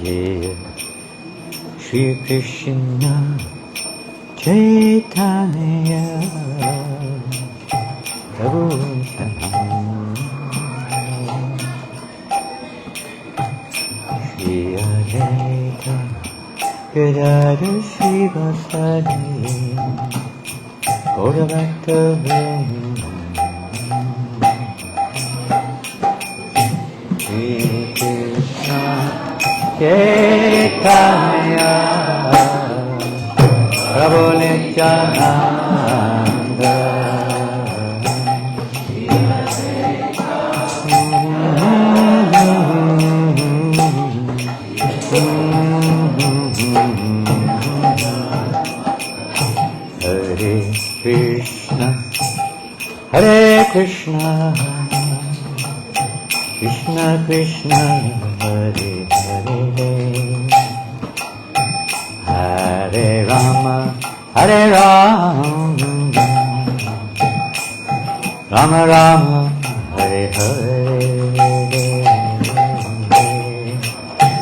Jaya Shri Krishna Caitanya Prabhu Shri Advaita Gadada Srivasadi Gauravata Shri Krishna Caitanya Prabhu Nityananda Hare Krishna Hare Krishna Krishna Krishna Hare Hare Hare Rama Hare Rama Rama Rama Hare Hare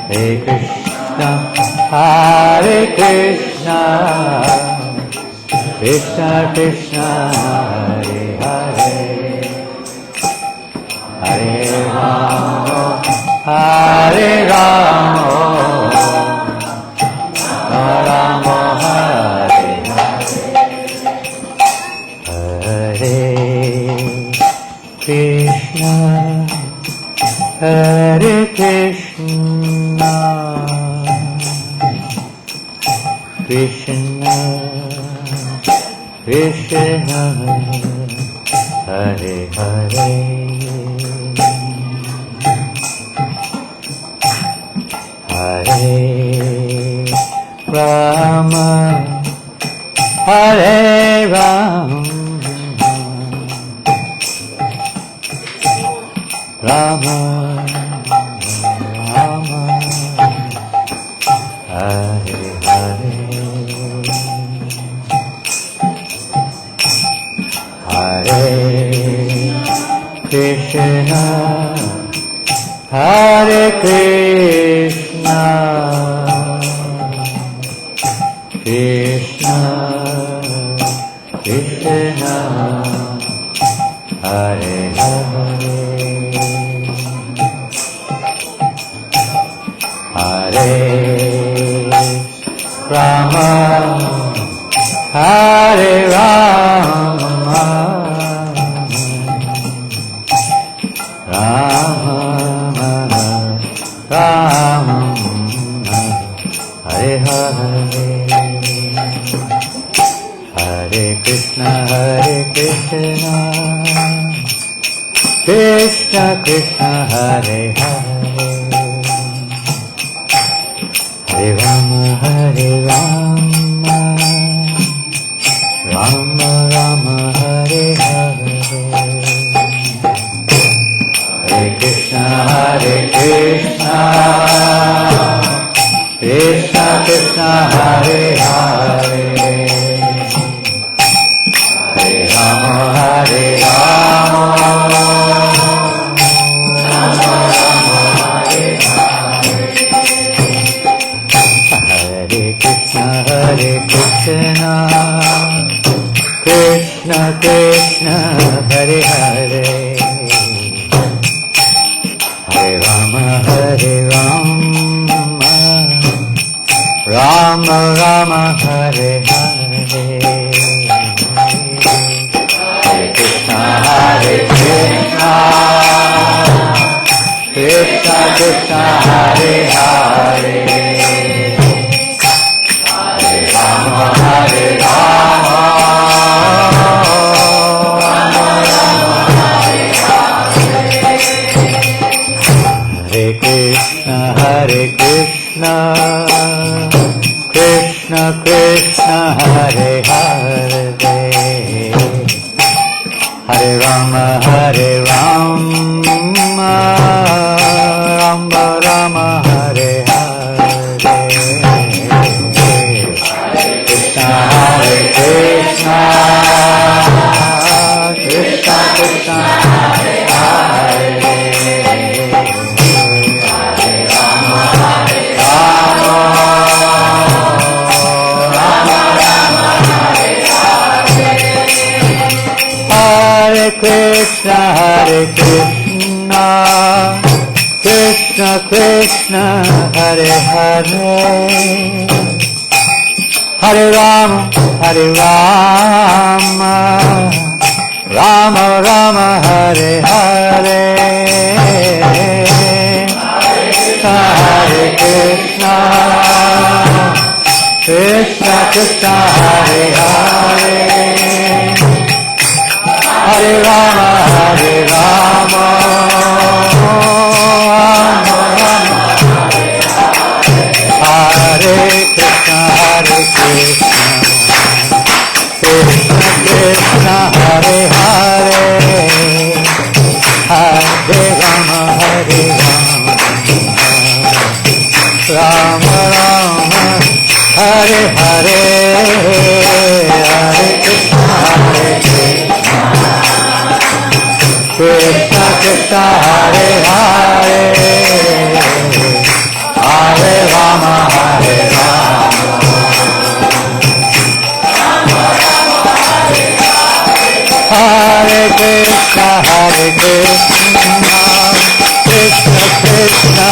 Hare Krishna Hare Krishna Krishna Krishna Hare Hare Hare Rama Hare Rama Rama Hare Hare Krishna Hare Krishna Krishna Krishna Hare Hare Hare Rama Hare Rama Rama Rama Hare Hare Hare Krishna Hare Krishna Krishna Krishna Hare Hare Hare Rama Hare Rama Rama Rama Hare Hare Hare Krishna Krishna Krishna Hare Hare Hare Rama Rama Rama Hare Hare Hare Krishna Krishna Krishna Hare Hare Hare Rama Hare Rama Rama Rama Hare Hare Hare Krishna Krishna Krishna Hare Hare Hare Rama Rama Rama Hare Hare Hare Krishna Krishna Krishna Hare Hare Hare Rama Hare Rama Rama Rama Hare Hare Hare Krishna Krishna Krishna Hare Hare Hare Rama Rama Rama Hare Hare Krishna Krishna Krishna Krishna Hare Hare Hare Rama Krishna Krishna Hare Hare Hare Rama Hare Rama Rama Rama Hare Hare Hare Krishna Krishna Krishna Hare Hare Hare Rama Hare Rama Hare Krishna Hare Krishna Krishna Krishna Hare Hare Hare Rama Hare Rama Rama Rama Hare Hare Hare Krishna Hare Krishna Krishna Krishna Hare Hare Hare Rama Hare Rama Hare Krishna Hare Krishna Krishna Krishna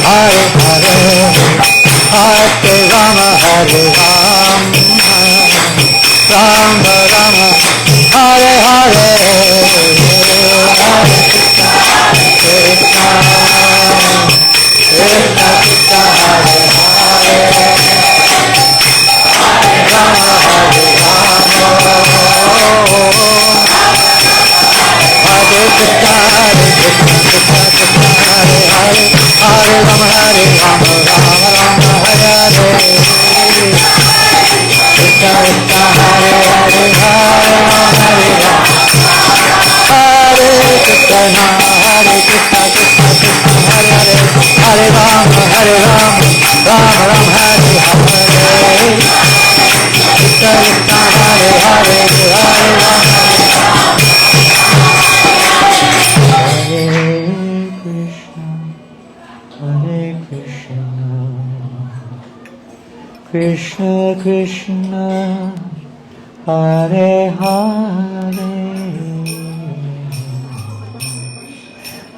Hare Hare Hare Rama Hare Rama Rama Rama Hare Hare Hare Krishna Krishna Krishna Krishna Hare Hare Hare Rama Hare Rama Hare Krishna Krishna Krishna Hare Hare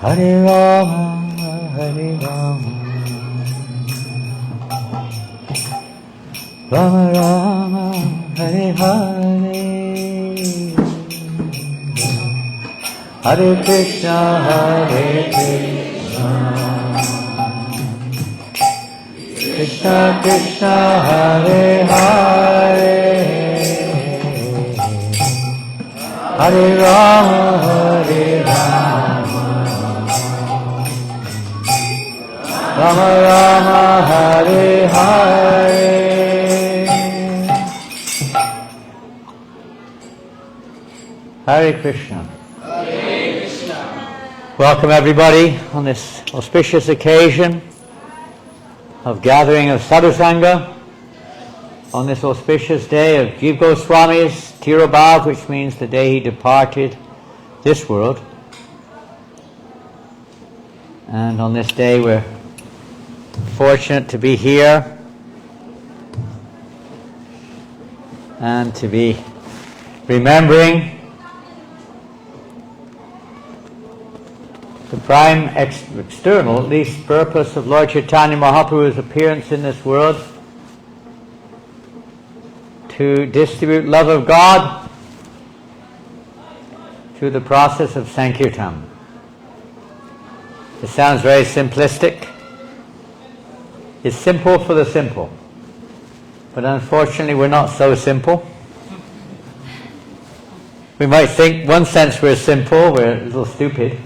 Hare Rama Hare Rama Rama Rama Hare Hare Krishna Krishna Hare Hare Hare Rama Hare Rama Hare Krishna Krishna Krishna Hare Hare Hare Rama Hare Rama Rama Rama Hare Hare Krishna Krishna Hare Hare Hare Rama Hare Krishna Krishna Krishna Hare Hare Hare Rama Hare Rama Rama Rama Hare Hare Hare Krishna Hare Krishna Krishna Krishna Hare Hare Hare Rama Hare Rama Rama Rama Hare Hare Hare Krishna. Welcome everybody on this auspicious occasion of gathering of Sadhu Sangha on this auspicious day of Jiva Goswami's Tirobhav, which means the day he departed this world. And on this day we're fortunate to be here and to be remembering the prime external, at least, purpose of Lord Caitanya Mahaprabhu's appearance in this world, to distribute love of God through the process of Sankirtan. It sounds very simplistic. It's simple for the simple. But unfortunately we're not so simple. We might think, in one sense we're simple, we're a little stupid.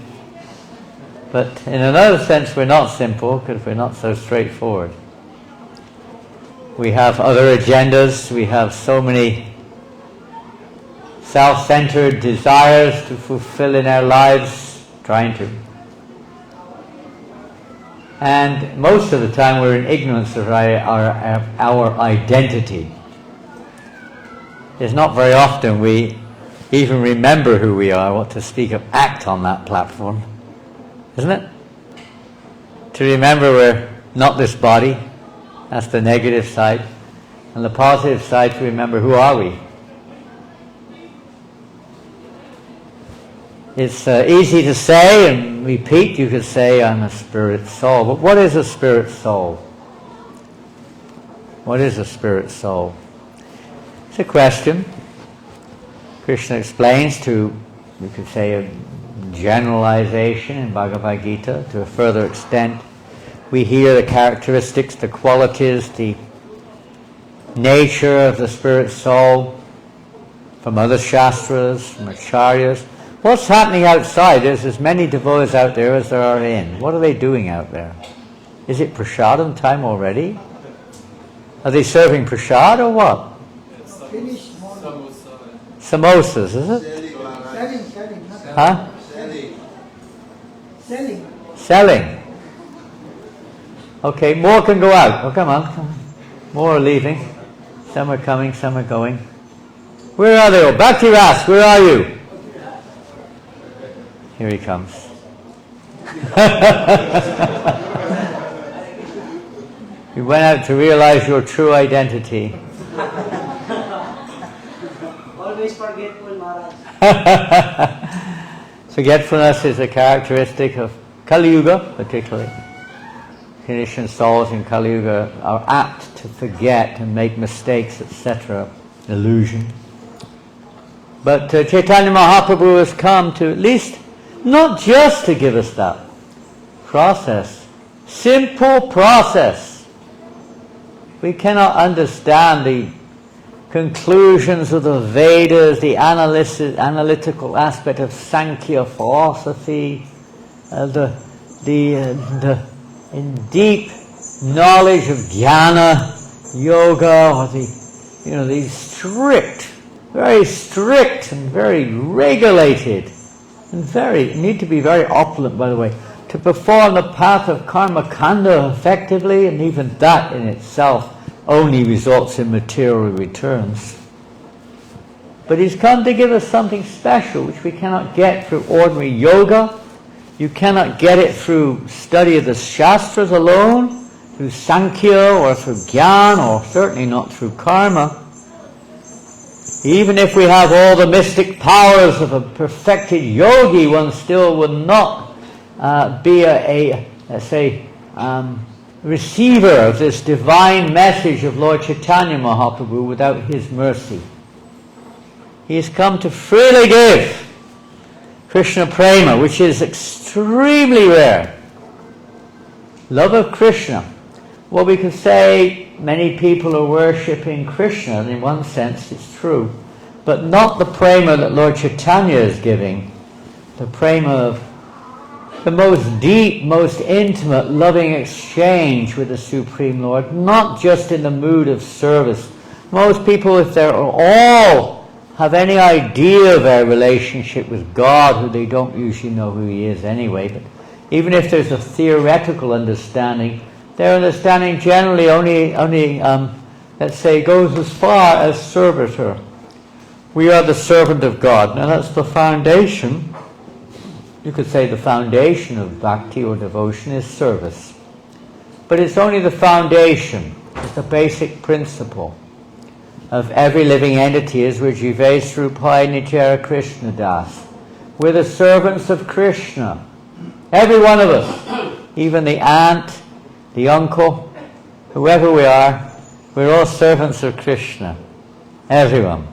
But in another sense we're not simple because we're not so straightforward. We have other agendas, we have so many self-centered desires to fulfill in our lives, trying to. And most of the time we're in ignorance of our identity. It's not very often we even remember who we are, what to speak of act on that platform. Isn't it? To remember we're not this body, that's the negative side. And the positive side, to remember who are we? It's easy to say and repeat. You could say, I'm a spirit soul. But what is a spirit soul? What is a spirit soul? It's a question. Krishna explains to, you could say, a generalization in Bhagavad Gita. To a further extent, we hear the characteristics, the qualities, the nature of the spirit soul from other shastras, from acharyas. What's happening outside? There's as many devotees out there as there are in. What are they doing out there? Is it prasadam time already? Are they serving prasad or what? Samosas, is it? Selling. Huh? Selling. Okay, more can go out. Oh, come on. More are leaving. Some are coming, some are going. Where are they all? Bhakti Ras, where are you? Here he comes. You went out to realize your true identity. Always forgetful, Maharaj. Forgetfulness is a characteristic of Kali Yuga, particularly. Conditioned souls in Kali Yuga are apt to forget and make mistakes, etc. Illusion. But Caitanya Mahaprabhu has come to at least, not just to give us that process, simple process. We cannot understand the conclusions of the Vedas, the analytical aspect of Sankhya philosophy, in deep knowledge of jnana, yoga, or these strict, very strict and very regulated, and need to be very opulent, by the way, to perform the path of karma kanda effectively, and even that in itself only results in material returns. But he's come to give us something special which we cannot get through ordinary yoga. You cannot get it through study of the shastras alone, through Sankhya or through Gyan, or certainly not through karma. Even if we have all the mystic powers of a perfected yogi, one still would not be a receiver of this divine message of Lord Caitanya Mahaprabhu without his mercy. He has come to freely give Krishna Prema, which is extremely rare. Love of Krishna. Well, we could say many people are worshipping Krishna, and in one sense it's true, but not the Prema that Lord Caitanya is giving, the Prema of the most deep, most intimate, loving exchange with the Supreme Lord, not just in the mood of service. Most people, if they're all have any idea of their relationship with God, who they don't usually know who He is anyway, but even if there's a theoretical understanding, their understanding generally only let's say, goes as far as servitor. We are the servant of God. Now that's the foundation. You could say the foundation of bhakti or devotion is service. But it's only the foundation. It's the basic principle of every living entity, as we're Jives Rupai Nijara Krishna Das. We're the servants of Krishna. Every one of us. Even the aunt, the uncle, whoever we are, we're all servants of Krishna. Everyone.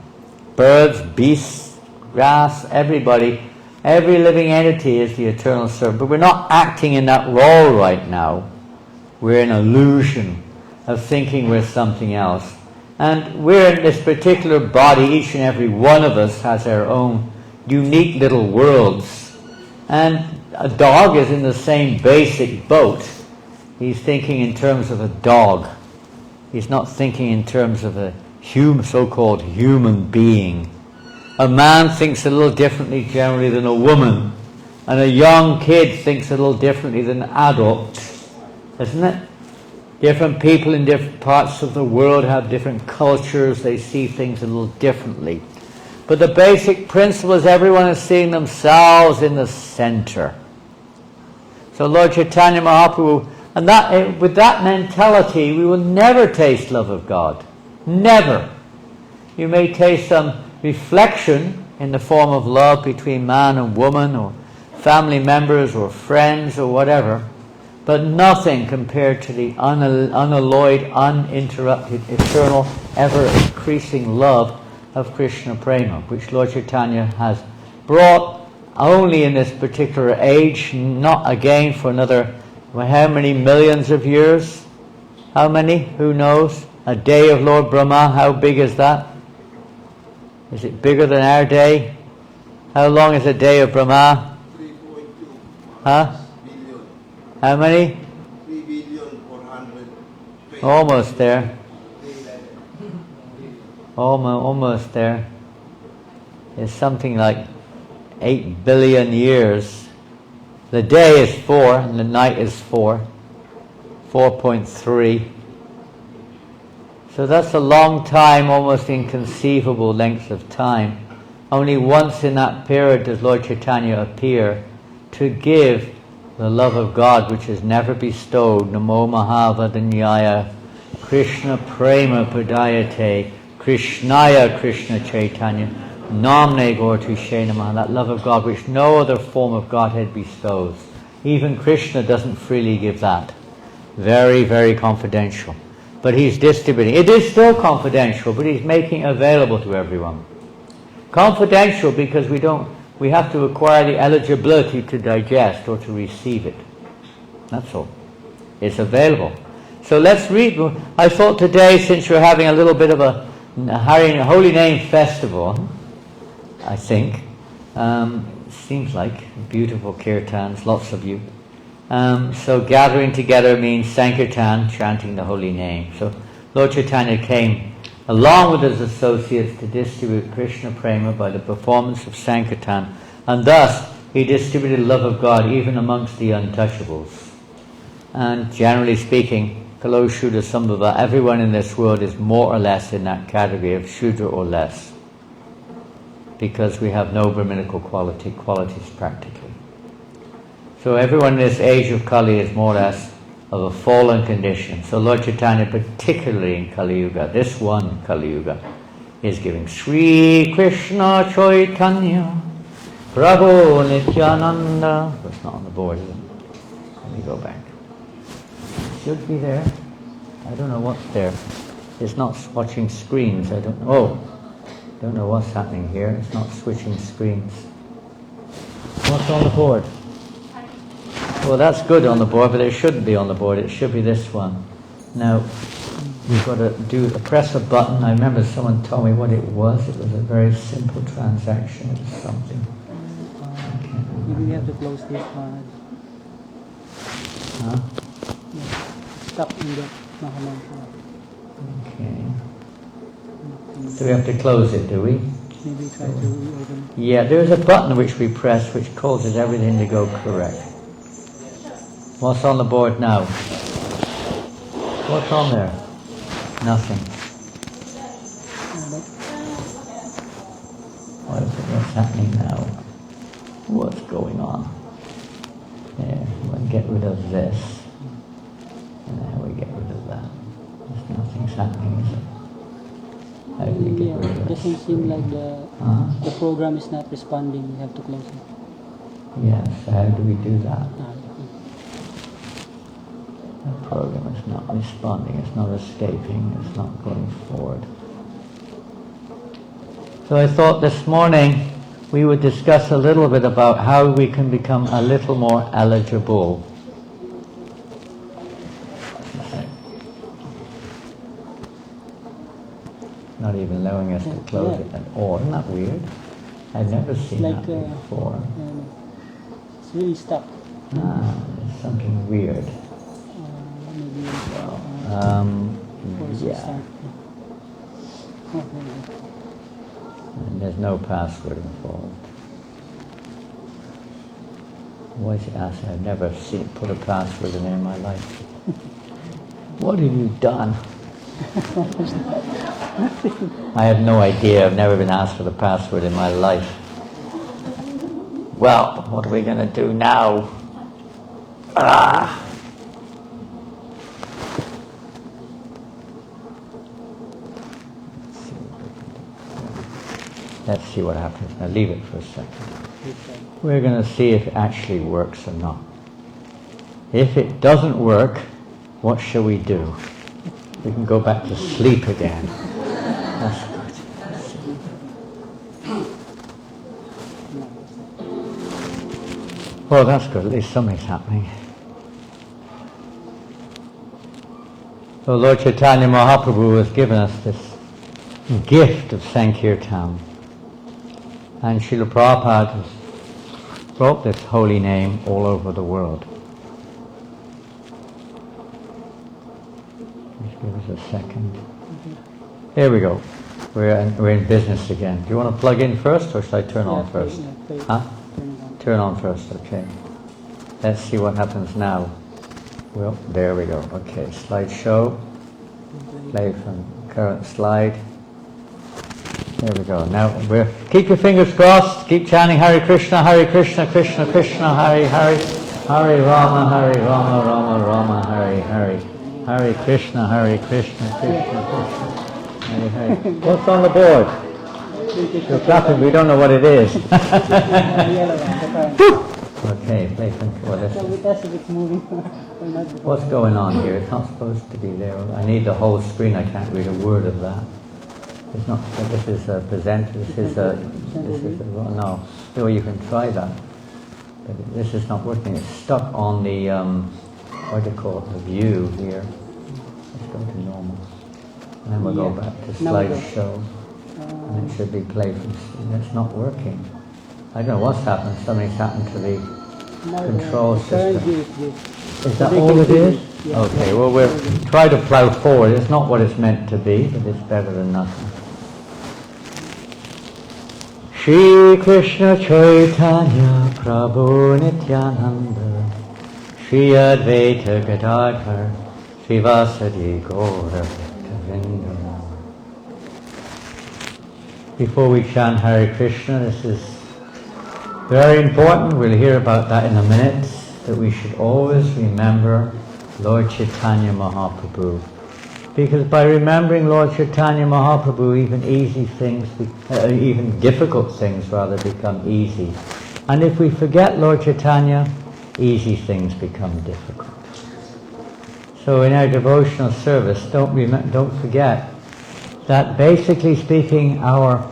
Birds, beasts, grass, everybody. Every living entity is the eternal servant. But we're not acting in that role right now. We're in illusion of thinking we're something else. And we're in this particular body, each and every one of us has our own unique little worlds. And a dog is in the same basic boat. He's thinking in terms of a dog. He's not thinking in terms of a so-called human being. A man thinks a little differently generally than a woman, and a young kid thinks a little differently than an adult, isn't it? Different people in different parts of the world have different cultures, they see things a little differently. But the basic principle is everyone is seeing themselves in the center. So Lord Caitanya Mahaprabhu, and with that mentality, we will never taste love of God. Never. You may taste some reflection in the form of love between man and woman, or family members, or friends, or whatever, but nothing compared to the unalloyed, uninterrupted, eternal, ever-increasing love of Krishna Prema, which Lord Chaitanya has brought only in this particular age, not again for another, how many millions of years? How many? Who knows? A day of Lord Brahma, how big is that? Is it bigger than our day? How long is a day of Brahma? 3.2 Huh? billion. How many? 3,400,000,000. Almost there. Almost there. It's something like 8 billion years. The day is 4 and the night is 4. 4.3. So that's a long time, almost inconceivable length of time. Only once in that period does Lord Chaitanya appear to give the love of God which is never bestowed. Namo Mahavadanyaya Krishna Prema Pradayate Krishnaya Krishna Chaitanya Namne Gaurtushe Namaha. That love of God which no other form of Godhead bestows. Even Krishna doesn't freely give that. Very, very confidential. But he's distributing. It is still confidential, but he's making it available to everyone. Confidential because we have to acquire the eligibility to digest or to receive it. That's all. It's available. So let's read. I thought today, since we're having a little bit of a Holy Name Festival, I think, seems like beautiful kirtans, lots of you. So gathering together means Sankirtan, chanting the holy name. So Lord Chaitanya came along with his associates to distribute Krishna Prema by the performance of Sankirtan, and thus he distributed love of God even amongst the untouchables. And generally speaking, Kalo Shudra Sambhava, everyone in this world is more or less in that category of Shudra or less, because we have no Brahminical qualities practically. So everyone in this age of Kali is more or less of a fallen condition. So Lord Chaitanya, particularly in Kali Yuga, this one Kali Yuga, is giving Sri Krishna Chaitanya Prabhu Nityananda. That's not on the board, is it? Let me go back. It should be there. I don't know what's there. It's not watching screens. I don't know. Oh, don't know what's happening here. It's not switching screens. What's on the board? Well, that's good on the board, but it shouldn't be on the board. It should be this one. Now, we've got to press a button. I remember someone told me what it was. It was a very simple transaction. It was something. Maybe we have to close this one. Huh? Yeah. Stop in the Mahamantra. Okay. So we have to close it, do we? Maybe try to reopen. Yeah, there's a button which we press which causes everything to go correct. What's on the board now? What's on there? Nothing. What's happening now? What's going on? There, we'll get rid of this. And then we get rid of that. Nothing's happening, is it? How do we get rid of It this? doesn't seem like the program is not responding. We have to close it. Yes, how do we do that? Ah, The program is not responding, it's not escaping, it's not going forward. So I thought this morning we would discuss a little bit about how we can become a little more eligible. Not even allowing us to close it at all. Isn't that weird? I've never seen like, that before. it's really stuck. There's something weird. Maybe Yeah. And there's no password involved. Why is it asking? I've never put a password in there in my life. What have you done? I have no idea. I've never been asked for the password in my life. Well, what are we going to do now? Let's see what happens. Now leave it for a second. We're going to see if it actually works or not. If it doesn't work, what shall we do? We can go back to sleep again. That's good. Well, that's good. At least something's happening. So Lord Caitanya Mahaprabhu has given us this gift of Sankirtan. And Srila Prabhupada has brought this holy name all over the world. Just give us a second. There we go. We're in business again. Do you want to plug in first, or should I turn on first? Huh? Turn on first, okay. Let's see what happens now. Well, there we go. Okay, slideshow. Play from current slide. There we go. Now, keep your fingers crossed. Keep chanting Hare Krishna, Krishna Krishna, Hare Hare, Hare Rama, Rama Rama, Hare Hare, Hare Krishna, Krishna Krishna, Hare Hare. What's on the board? You're clapping. We don't know what it is. Okay, play from What's going on here? It's not supposed to be there. I need the whole screen. I can't read a word of that. It's not. This is a presenter. This is a. No. Still, you can try that. But this is not working. It's stuck on the. What do you call it? The view here. Let's go to normal. And then we'll go back to slideshow. And it should be play from. It's not working. I don't know what's happened. Something's happened to the control system. Is that all it is? Okay. Well, we'll try to plow forward. It's not what it's meant to be, but it's better than nothing. Shri Krishna Caitanya Prabhu Nityananda Shri Advaita Gadadhar Srivasadi Gaura Bhaktavinda. Before we chant Hare Krishna, this is very important. We'll hear about that in a minute, that we should always remember Lord Caitanya Mahaprabhu. Because by remembering Lord Caitanya Mahaprabhu, even easy things, even difficult things rather, become easy. And if we forget Lord Caitanya, easy things become difficult. So in our devotional service, don't forget that basically speaking, our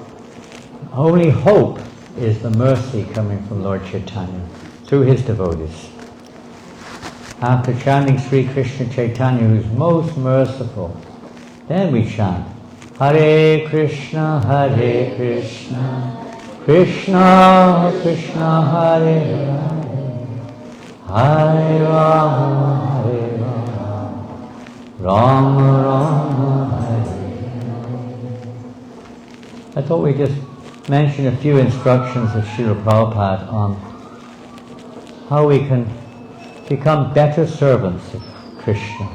only hope is the mercy coming from Lord Caitanya through his devotees. After chanting Sri Krishna Chaitanya, who is most merciful, then we chant Hare Krishna, Krishna Krishna, Hare Hare, Hare Rama, Hare Rama, Rama Rama, Hare Hare. I thought we just mention a few instructions of Srila Prabhupada on how we can become better servants of Krishna,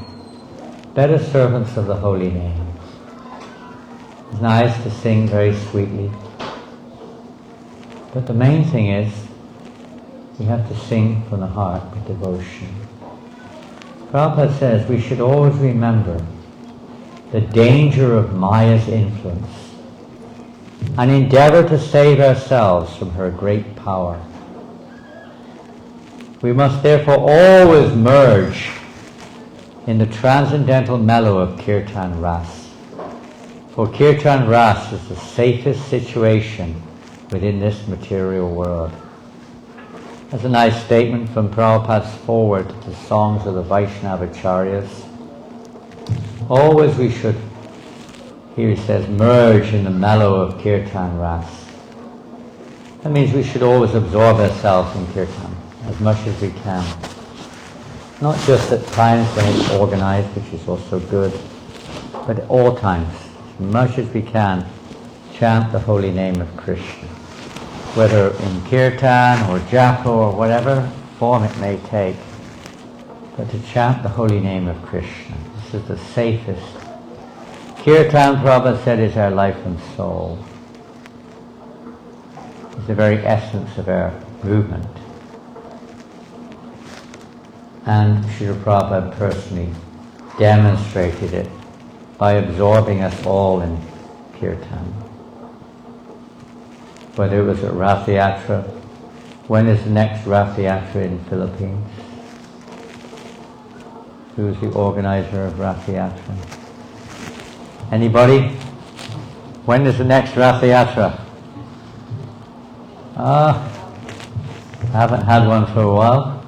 better servants of the holy name. It's nice to sing very sweetly, but the main thing is we have to sing from the heart with devotion. Prabhupada says we should always remember the danger of Maya's influence and endeavor to save ourselves from her great power. We must therefore always merge in the transcendental mellow of Kirtan Ras. For Kirtan Ras is the safest situation within this material world. That's a nice statement from Prabhupada's foreword to the songs of the Vaishnavacharyas. Always we should, here he says, merge in the mellow of Kirtan Ras. That means we should always absorb ourselves in Kirtan as much as we can. Not just at times when it's organized, which is also good, but at all times, as much as we can, chant the holy name of Krishna. Whether in kirtan or japa or whatever form it may take, but to chant the holy name of Krishna. This is the safest. Kirtan, Prabhupada said, is our life and soul. It's the very essence of our movement. And Srila Prabhupada personally demonstrated it by absorbing us all in kirtan. whether it was at Rath Yatra. When is the next Rath Yatra in Philippines? Who's the organizer of Rath Yatra? Anybody? When is the next Rath Yatra? I haven't had one for a while.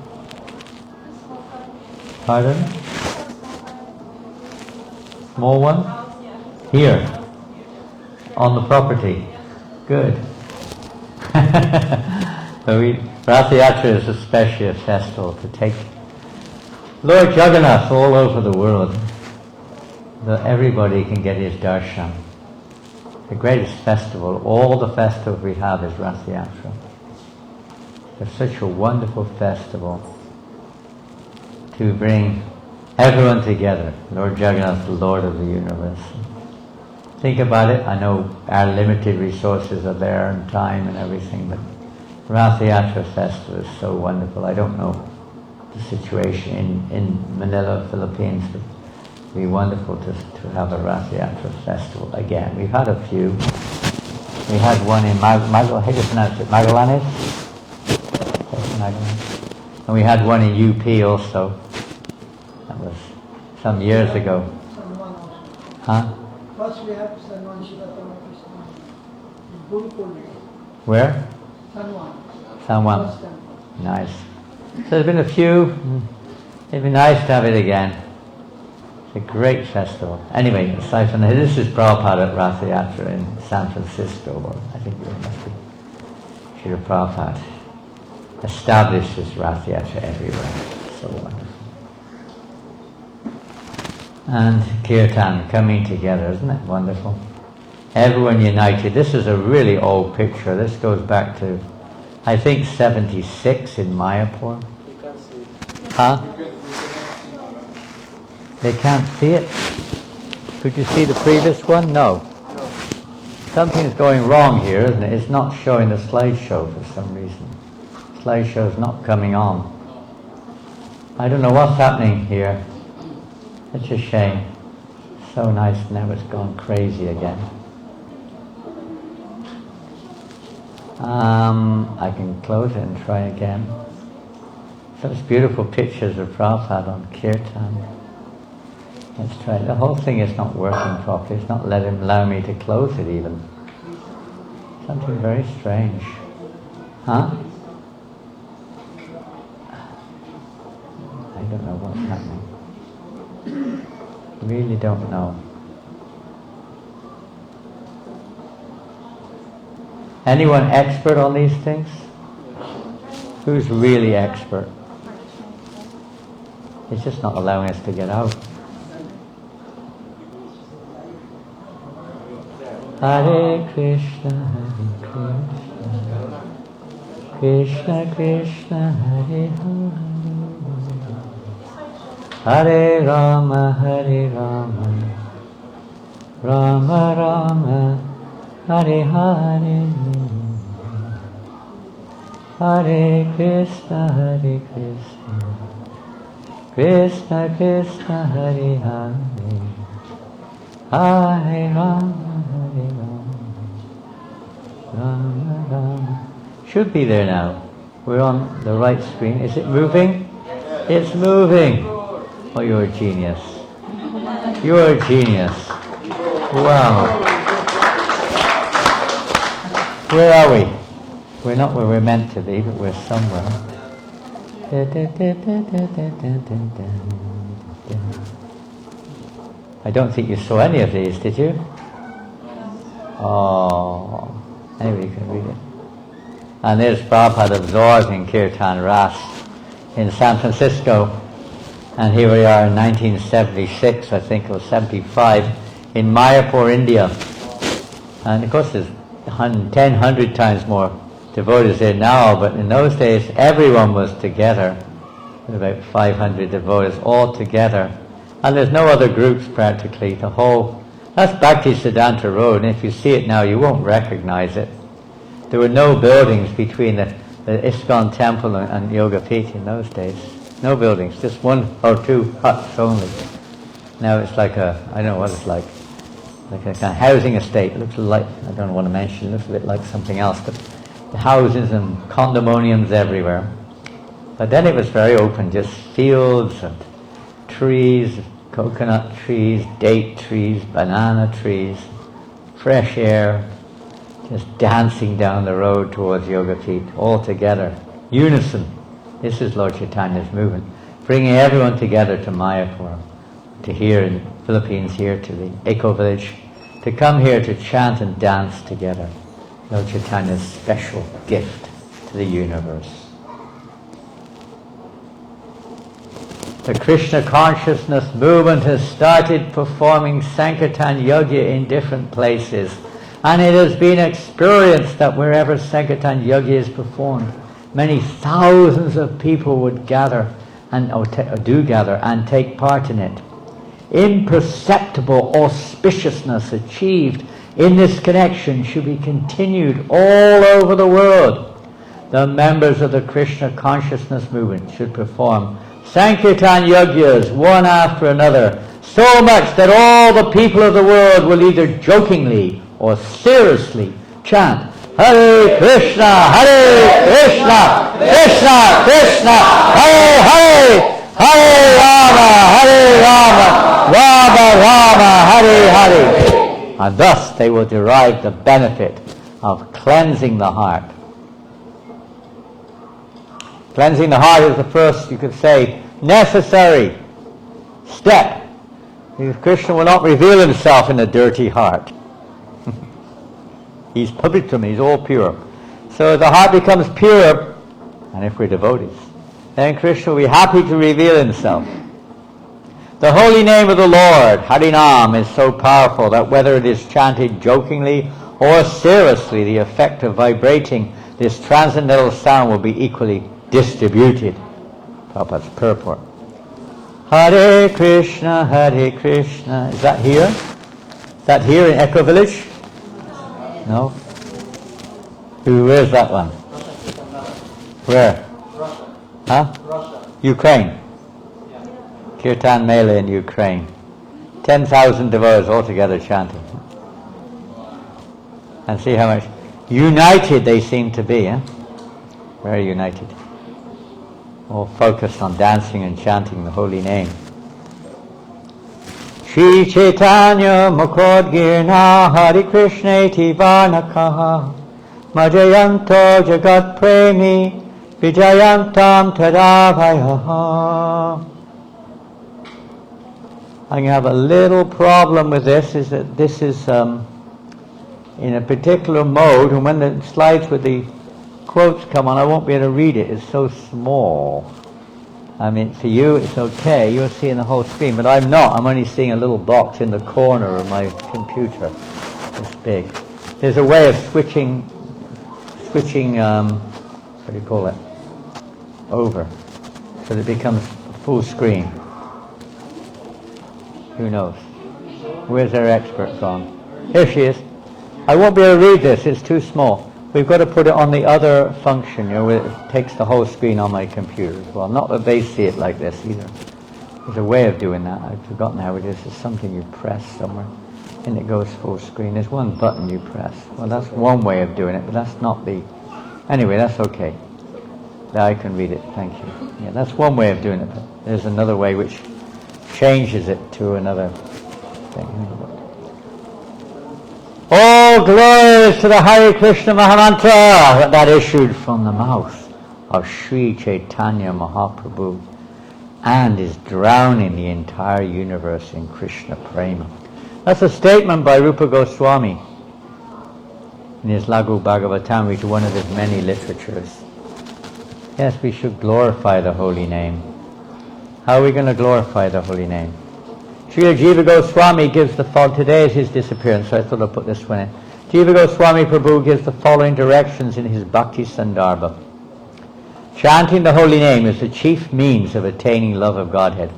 Pardon? Small one? Here. On the property. Good. So Rath Yatra is especially a festival to take Lord Jagannath all over the world, that everybody can get his darshan. The greatest festival, all the festivals we have is Rath Yatra. It's such a wonderful festival to bring everyone together. Lord Jagannath, the Lord of the universe. Think about it. I know our limited resources are there and time and everything, but Rath Yatra festival is so wonderful. I don't know the situation in Manila, Philippines. It would be wonderful to have a Rath Yatra festival again. We've had a few. We had one in Magallanes. And we had one in UP also. That was some years ago. San Juan also. Huh? Plus we have San Juan Shigatama Krishna. Bulpul. Where? San Juan. San Juan. Plus temple. Nice. So there's been a few. It'd be nice to have it again. It's a great festival. Anyway, aside from that, this is Prabhupada at Rath Yatra in San Francisco. Or I think it must be Srila Prabhupada established this Rath Yatra everywhere. So wonderful. And Kirtan coming together, isn't it wonderful? Everyone united. This is a really old picture. This goes back to, I think, 76 in Mayapur. Huh? They can't see it? Could you see the previous one? No. Something's going wrong here, isn't it? It's not showing the slideshow for some reason. Slideshow's not coming on. I don't know what's happening here. It's a shame. So nice, now it's gone crazy again. I can close it and try again. Such beautiful pictures of Prabhupada on Kirtan. Let's try it. The whole thing is not working properly. It's not allowing me to close it even. Something very strange. Huh? I don't know what's happening. Really don't know. Anyone expert on these things? Who's really expert? It's just not allowing us to get out. Hare Krishna, Krishna Krishna, Hare Hare, Hare Rama, Hare Rama, Rama Rama, Hare Hare, Hare Krishna, Krishna Krishna, Hare Hare, Hare Rama, Hare Rama, Rama Rama. Should be there now. We're on the right screen. Is it moving? It's moving. Oh, you're a genius. You're a genius. Wow. Where are we? We're not where we're meant to be, but we're somewhere. I don't think you saw any of these, did you? Oh, maybe you can read it. And there's Prabhupada absorbed in Kirtan Ras in San Francisco. And here we are in 1976, I think, or 75, in Mayapur, India. And of course there's 100 times more devotees there now, but in those days everyone was together. There were about 500 devotees all together. And there's no other groups practically. The whole, that's Bhakti Siddhanta Road, and if you see it now you won't recognize it. There were no buildings between the ISKCON temple and Yoga Pith in those days. No buildings, just one or two huts only. Now it's like I don't know what it's like. like a kind of housing estate. It looks like, I don't want to mention, it looks a bit like something else, but houses and condominiums everywhere. But then it was very open, just fields and trees, coconut trees, date trees, banana trees, fresh air, just dancing down the road towards Yoga Feet, all together, unison. This is Lord Chaitanya's movement, bringing everyone together to Mayapur, to here in the Philippines, here to the Eco Village, to come here to chant and dance together. Lord Chaitanya's special gift to the universe. The Krishna consciousness movement has started performing Sankirtan Yogya in different places, and it has been experienced that wherever Sankirtan Yogya is performed, many thousands of people would gather and do gather and take part in it. Imperceptible auspiciousness achieved in this connection should be continued all over the world. The members of the Krishna consciousness movement should perform Sankirtan Yogyas one after another, so much that all the people of the world will either jokingly or seriously chant Hare Krishna, Krishna Krishna, Hare Hare, Hare Rama, Rama Rama, Hare Hare. And thus they will derive the benefit of cleansing the heart. Cleansing the heart is the first, you could say, necessary step. Because Krishna will not reveal himself in a dirty heart. He's pavitram, he's all pure. So the heart becomes pure, and if we're devotees, then Krishna will be happy to reveal himself. The holy name of the Lord, Harinam, is so powerful that whether it is chanted jokingly or seriously, the effect of vibrating this transcendental sound will be equally distributed. Prabhupada's purport. Hare Krishna, Hare Krishna. Is that here? Is that here in Echo Village? No? Where is that one? Where? Russia. Huh? Russia. Ukraine. Yeah. Kirtan Mela in Ukraine. 10,000 devotees altogether chanting. And see how much united they seem to be, eh? Very united. All focused on dancing and chanting the holy name. Shri Caitanya Mukodgirna Hari Krishna Tivarnakaha Majayanto Jagat Premi Vijayantam Tadavayaha. I have a little problem with this, is that this is in a particular mode, and when the slides with the quotes come on, I won't be able to read it. It's so small. I mean, for you it's okay, you're seeing the whole screen, but I'm not. I'm only seeing a little box in the corner of my computer. It's big. There's a way of switching, what do you call it, over, so that it becomes full screen. Who knows? Where's our expert gone? Here she is. I won't be able to read this, it's too small. We've got to put it on the other function, where it takes the whole screen on my computer as well. Not that they see it like this either. There's a way of doing that. I've forgotten how it is. It's something you press somewhere, and it goes full screen. There's one button you press. Well, that's one way of doing it, but that's not the... Anyway, that's okay. I can read it, thank you. Yeah, that's one way of doing it, but there's another way which changes it to another thing. All glories to the Hare Krishna Mahamantra that issued from the mouth of Sri Caitanya Mahaprabhu and is drowning the entire universe in Krishna Prema. That's a statement by Rupa Goswami in his Laghu Bhagavatamrita, one of his many literatures. Yes, we should glorify the holy name. How are we going to glorify the holy name? Srila Jiva Goswami gives the following, today is his disappearance, so I thought I'd put this one in. Jiva Goswami Prabhu gives the following directions in his Bhakti Sandarbha. Chanting the holy name is the chief means of attaining love of Godhead.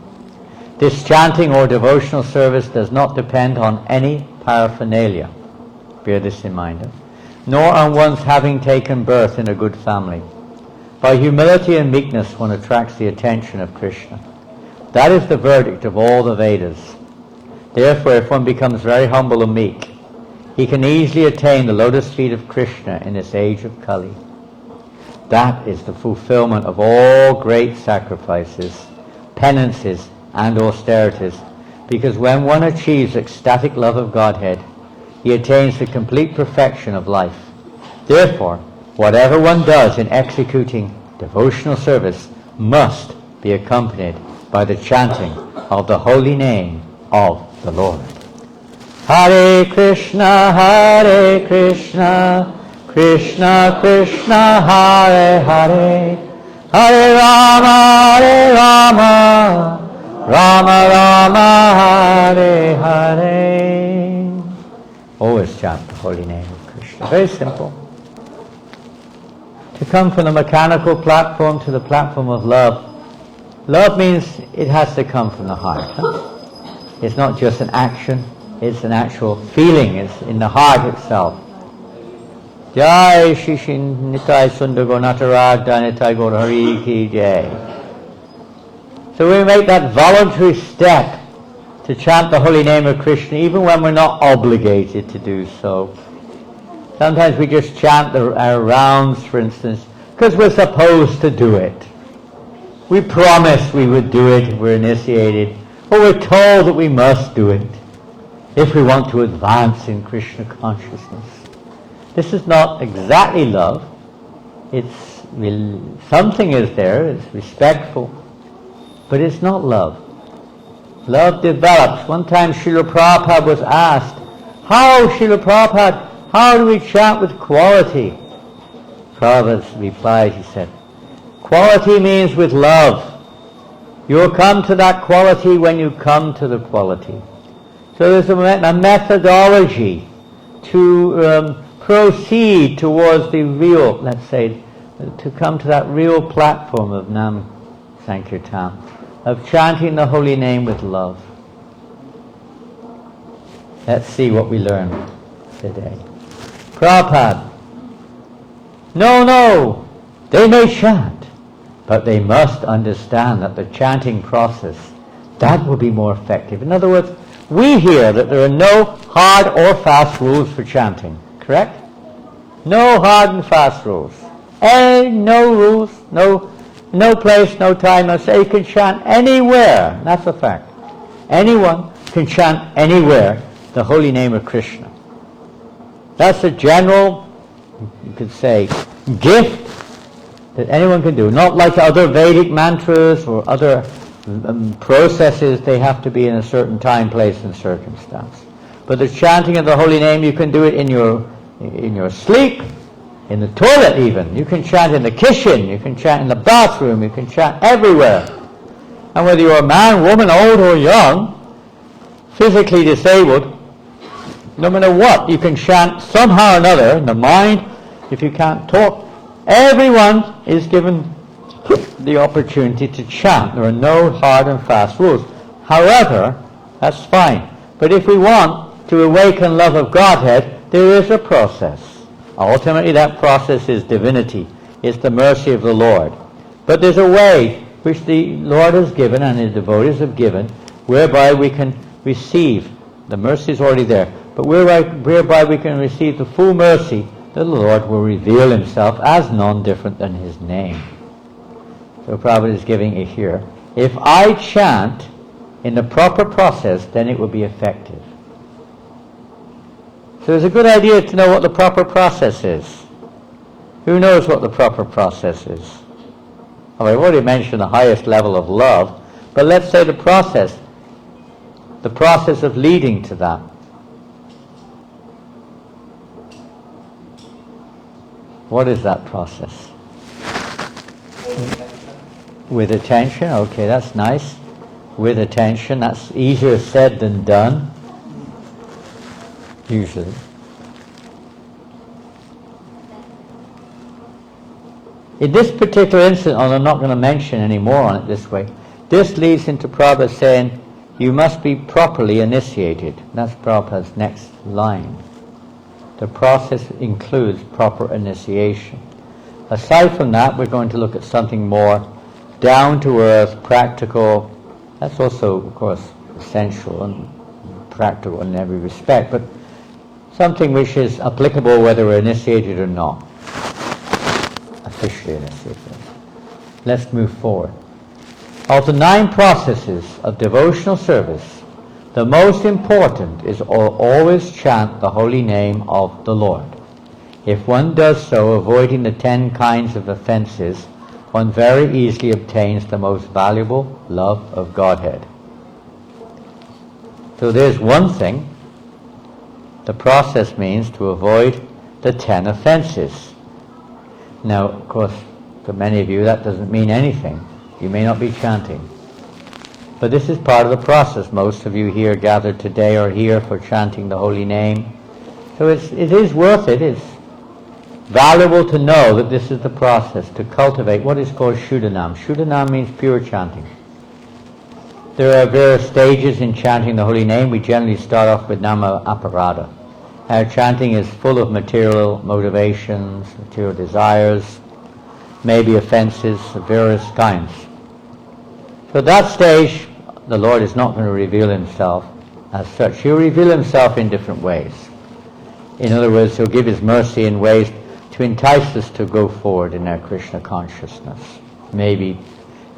This chanting or devotional service does not depend on any paraphernalia, bear this in mind, nor on one's having taken birth in a good family. By humility and meekness one attracts the attention of Krishna. That is the verdict of all the Vedas. Therefore, if one becomes very humble and meek, he can easily attain the lotus feet of Krishna in this age of Kali. That is the fulfillment of all great sacrifices, penances, and austerities, because when one achieves ecstatic love of Godhead, he attains the complete perfection of life. Therefore, whatever one does in executing devotional service must be accompanied by the chanting of the holy name of the Lord. Hare Krishna, Krishna Krishna, Hare Hare, Hare Rama, Rama Rama, Hare Hare. Always chant the holy name of Krishna. Very simple. To come from the mechanical platform to the platform of love. Love means it has to come from the heart. Huh? It's not just an action, it's an actual feeling. It's in the heart itself. Jai Shri Shri Nitai Sundar Gonataraja Nitai Gaur Hari Ki Jai. So we make that voluntary step to chant the holy name of Krishna even when we're not obligated to do so. Sometimes we just chant our rounds, for instance, because we're supposed to do it. We promised we would do it if we're initiated, or we're told that we must do it if we want to advance in Krishna consciousness. This is not exactly love. It's something is there, it's respectful, but it's not love. Love develops. One time Srila Prabhupada was asked, Srila Prabhupada, how do we chant with quality? Prabhupada replied, he said, quality means with love. You'll come to that quality when you come to the quality. So there's a methodology to proceed towards the real, let's say, to come to that real platform of Nam Sankirtan, of chanting the holy name with love. Let's see what we learn today. Prabhupada, no, they may chant, but they must understand that the chanting process, that will be more effective. In other words, we hear that there are no hard or fast rules for chanting, correct? No hard and fast rules. No rules, no place, no time. I say you can chant anywhere. That's a fact. Anyone can chant anywhere the holy name of Krishna. That's a general, you could say, gift that anyone can do. Not like other Vedic mantras or other processes, they have to be in a certain time, place, and circumstance. But the chanting of the holy name, you can do it in your sleep, in the toilet even. You can chant in the kitchen, you can chant in the bathroom, you can chant everywhere. And whether you're a man, woman, old or young, physically disabled, no matter what, you can chant somehow or another in the mind. If you can't talk, everyone is given the opportunity to chant. There are no hard and fast rules. However, that's fine. But if we want to awaken love of Godhead, there is a process. Ultimately, that process is divinity. It's the mercy of the Lord. But there's a way which the Lord has given and His devotees have given, whereby we can receive. The mercy is already there. But whereby we can receive the full mercy, the Lord will reveal Himself as none different than His name. So Prabhupada is giving it here. If I chant in the proper process, then it will be effective. So it's a good idea to know what the proper process is. Who knows what the proper process is? Well, I've already mentioned the highest level of love, but let's say the process of leading to that. What is that process? With attention, okay, that's nice. With attention, that's easier said than done, usually. In this particular incident, I'm not going to mention any more on it this way, this leads into Prabhupada saying, you must be properly initiated. That's Prabhupada's next line. The process includes proper initiation. Aside from that, we're going to look at something more down to earth, practical. That's also, of course, essential and practical in every respect, but something which is applicable whether we're initiated or not. Officially initiated. Let's move forward. Of the 9 processes of devotional service, the most important is always chant the holy name of the Lord. If one does so, avoiding the 10 kinds of offenses, one very easily obtains the most valuable love of Godhead. So there's one thing. The process means to avoid the 10 offenses. Now, of course, for many of you that doesn't mean anything. You may not be chanting. But this is part of the process. Most of you here gathered today are here for chanting the holy name. So it is worth it. It's valuable to know that this is the process, to cultivate what is called Shuddhanam. Shuddhanam means pure chanting. There are various stages in chanting the holy name. We generally start off with Nama Aparada. Our chanting is full of material motivations, material desires, maybe offenses of various kinds. So at that stage, the Lord is not going to reveal himself as such. He'll reveal himself in different ways. In other words, he'll give his mercy in ways to entice us to go forward in our Krishna consciousness. Maybe,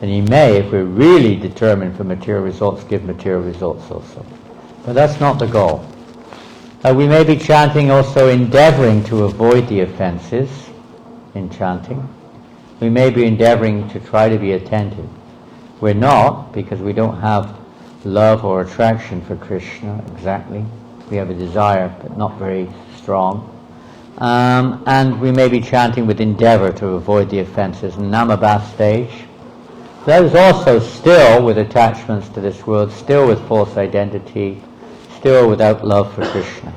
and he may, if we're really determined for material results, give material results also. But that's not the goal. We may be chanting also endeavoring to avoid the offenses in chanting. We may be endeavoring to try to be attentive. We're not, because we don't have love or attraction for Krishna exactly. We have a desire, but not very strong. And we may be chanting with endeavor to avoid the offenses. In Namabhath stage, that is also still with attachments to this world, still with false identity, still without love for Krishna.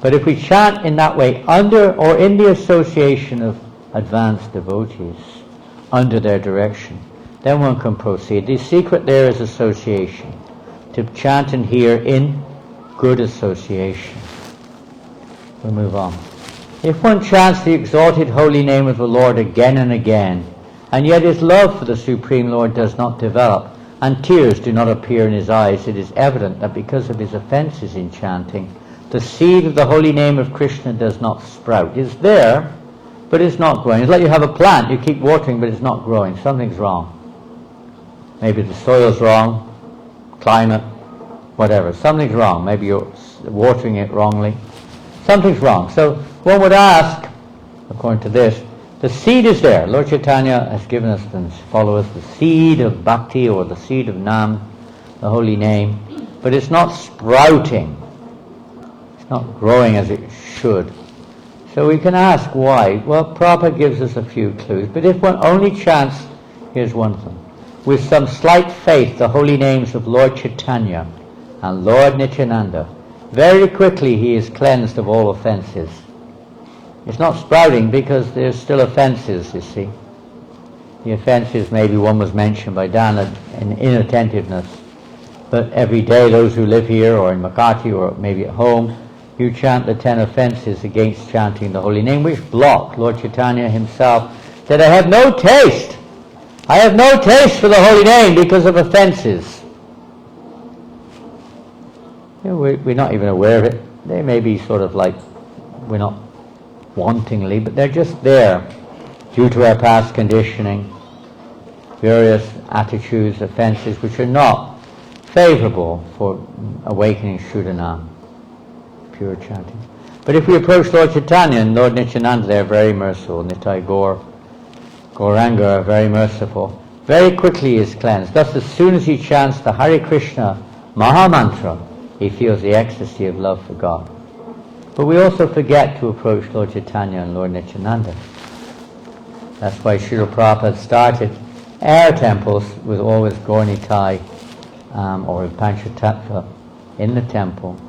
But if we chant in that way, under or in the association of advanced devotees, under their direction, then one can proceed. The secret there is association, to chant and hear in good association. We'll move on. If one chants the exalted holy name of the Lord again and again, and yet his love for the Supreme Lord does not develop, and tears do not appear in his eyes, it is evident that because of his offenses in chanting, the seed of the holy name of Krishna does not sprout. It's there, but it's not growing. It's like you have a plant, you keep watering, but it's not growing. Something's wrong. Maybe the soil's wrong, climate, whatever. Something's wrong. Maybe you're watering it wrongly. Something's wrong. So one would ask, according to this, the seed is there. Lord Caitanya has given us and follow us the seed of bhakti or the seed of Nam, the holy name, but it's not sprouting. It's not growing as it should. So we can ask why. Well, Prabhupada gives us a few clues, but if one only chants, here's one of them. With some slight faith, the holy names of Lord Caitanya and Lord Nityananda, very quickly he is cleansed of all offenses. It's not sprouting because there's still offenses, you see. The offenses, maybe one was mentioned by Dana, in inattentiveness. But every day, those who live here or in Makati or maybe at home, you chant the 10 offenses against chanting the holy name, which block. Lord Caitanya himself said, I have no taste. I have no taste for the holy name because of offenses. You know, we're not even aware of it. They may be sort of like, we're not wantingly, but they're just there due to our past conditioning, various attitudes, offenses, which are not favorable for awakening Shuddhanam, pure chanting. But if we approach Lord Caitanya and Lord Nityananda, they're very merciful. Nitai Gauranga are very merciful. Very quickly he is cleansed. Thus, as soon as he chants the Hare Krishna Maha Mantra, he feels the ecstasy of love for God. But we also forget to approach Lord Caitanya and Lord Nityananda. That's why Srila Prabhupada started our temples with always Gaur Nitai or Panchatattva in the temple.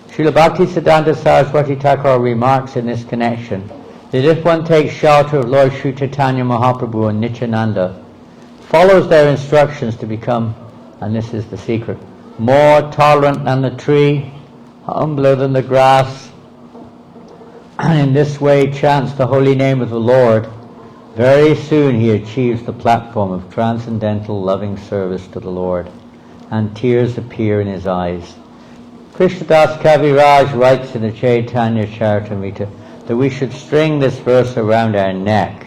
Srila Bhaktisiddhanta Saraswati Thakur remarks in this connection that if one takes shelter of Lord Sri Caitanya Mahaprabhu and Nityananda, follows their instructions to become, and this is the secret, more tolerant than the tree, humbler than the grass, and in this way chants the holy name of the Lord, very soon he achieves the platform of transcendental loving service to the Lord, and tears appear in his eyes. Krishnadas Kaviraj writes in the Caitanya Charitamrita that we should string this verse around our neck.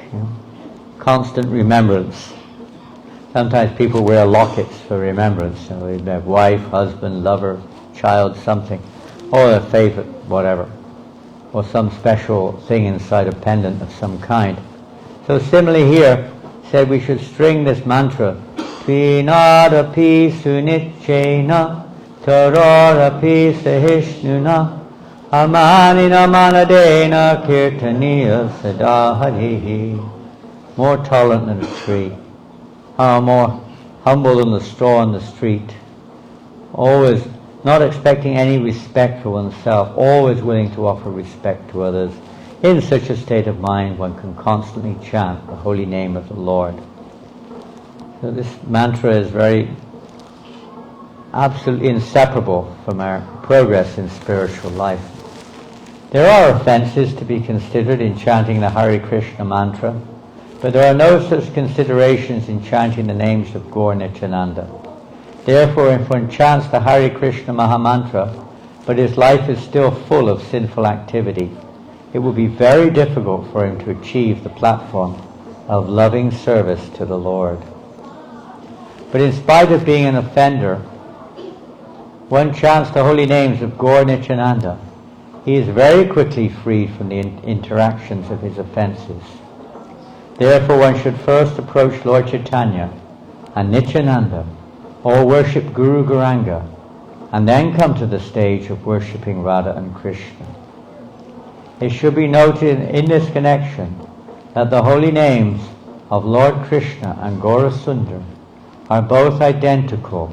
Constant remembrance. Sometimes people wear lockets for remembrance. They have wife, husband, lover, child, something, or their favorite, whatever, or some special thing inside a pendant of some kind. So similarly here, said we should string this mantra, Trinadapi Sunichena Tarorapi Sahishnuna Amanina Manadena Kirtaniya Sadaharihi. More tolerant than a tree, more humble than the straw on the street, always not expecting any respect for oneself, always willing to offer respect to others. In such a state of mind, one can constantly chant the holy name of the Lord. So this mantra is very absolutely inseparable from our progress in spiritual life. There are offenses to be considered in chanting the Hare Krishna mantra, but there are no such considerations in chanting the names of Gaur Nityananda. Therefore, if one chants the Hare Krishna Mahamantra, but his life is still full of sinful activity, it will be very difficult for him to achieve the platform of loving service to the Lord. But in spite of being an offender, one chants the holy names of Gaur Nityananda, he is very quickly freed from the interactions of his offenses. Therefore, one should first approach Lord Caitanya and Nityananda, or worship Guru Gauranga, and then come to the stage of worshipping Radha and Krishna. It should be noted in this connection that the holy names of Lord Krishna and Gaurasundar are both identical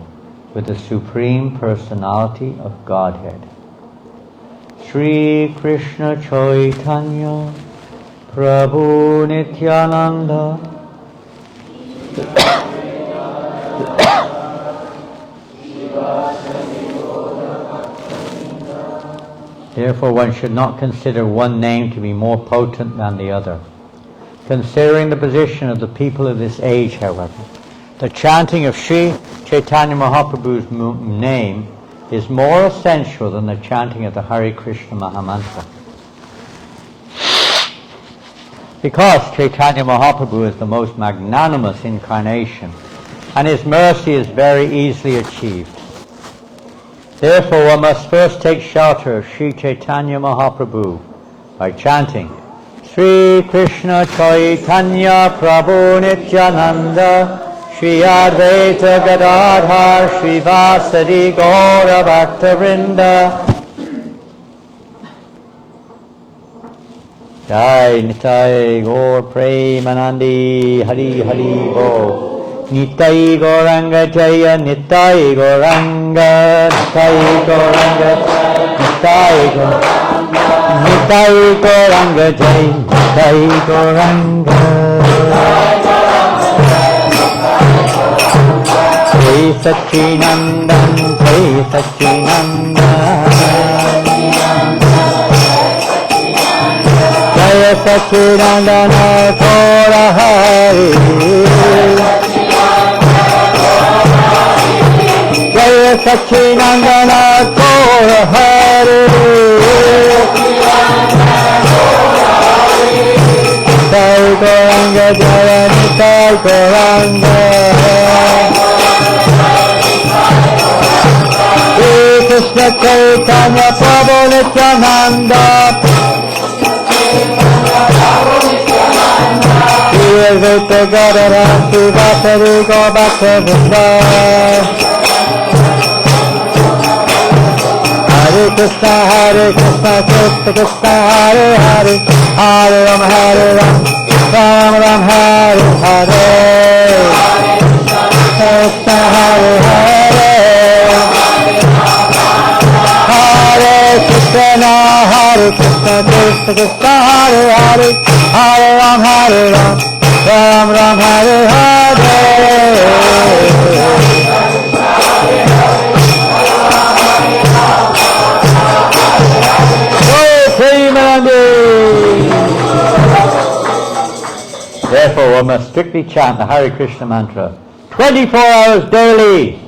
with the Supreme Personality of Godhead. Sri Krishna Chaitanya Prabhu Nityananda Therefore one should not consider one name to be more potent than the other. Considering the position of the people of this age, however, the chanting of Sri Caitanya Mahaprabhu's name is more essential than the chanting of the Hare Krishna Mahamantra. Because Caitanya Mahaprabhu is the most magnanimous incarnation, and his mercy is very easily achieved. Therefore one must first take shelter of Sri Caitanya Mahaprabhu by chanting Sri Krishna Chaitanya Prabhu Nityananda Shri Advaita Gadadhar Shri Vasadi Gaura Bhakta Vrinda. Jai Nitai Gaur Premanandi Hari Hari Bo. Nitai Gauranga Jaya Nitai Gauranga Nitai Gauranga Nitai Gauranga Nitai Gauranga Jaya Nitai Gauranga Jai Satchinandan Jai Satchinandan Jaya Satchinandana Gaura Hari Jaya Satchinandana Gaura Hari Nitai Gauranga Jaya Nitai Gauranga Shri Krishna Chaitanya Prabhu Nityananda Shri Advaita Gadadhar Shri Vasari Gaura Bhakta Vrinda. Hare Krishna, Krishna Krishna, Hare Hare, Hare Ram, Ram Ram, Hare Hare. Krishna, Hare Hare, Hare Krishna, Krishna Krishna, Hare Hare, Hare Ram, Ram Ram, Hare Hare. Therefore one must strictly chant the Hare Krishna mantra 24 hours daily.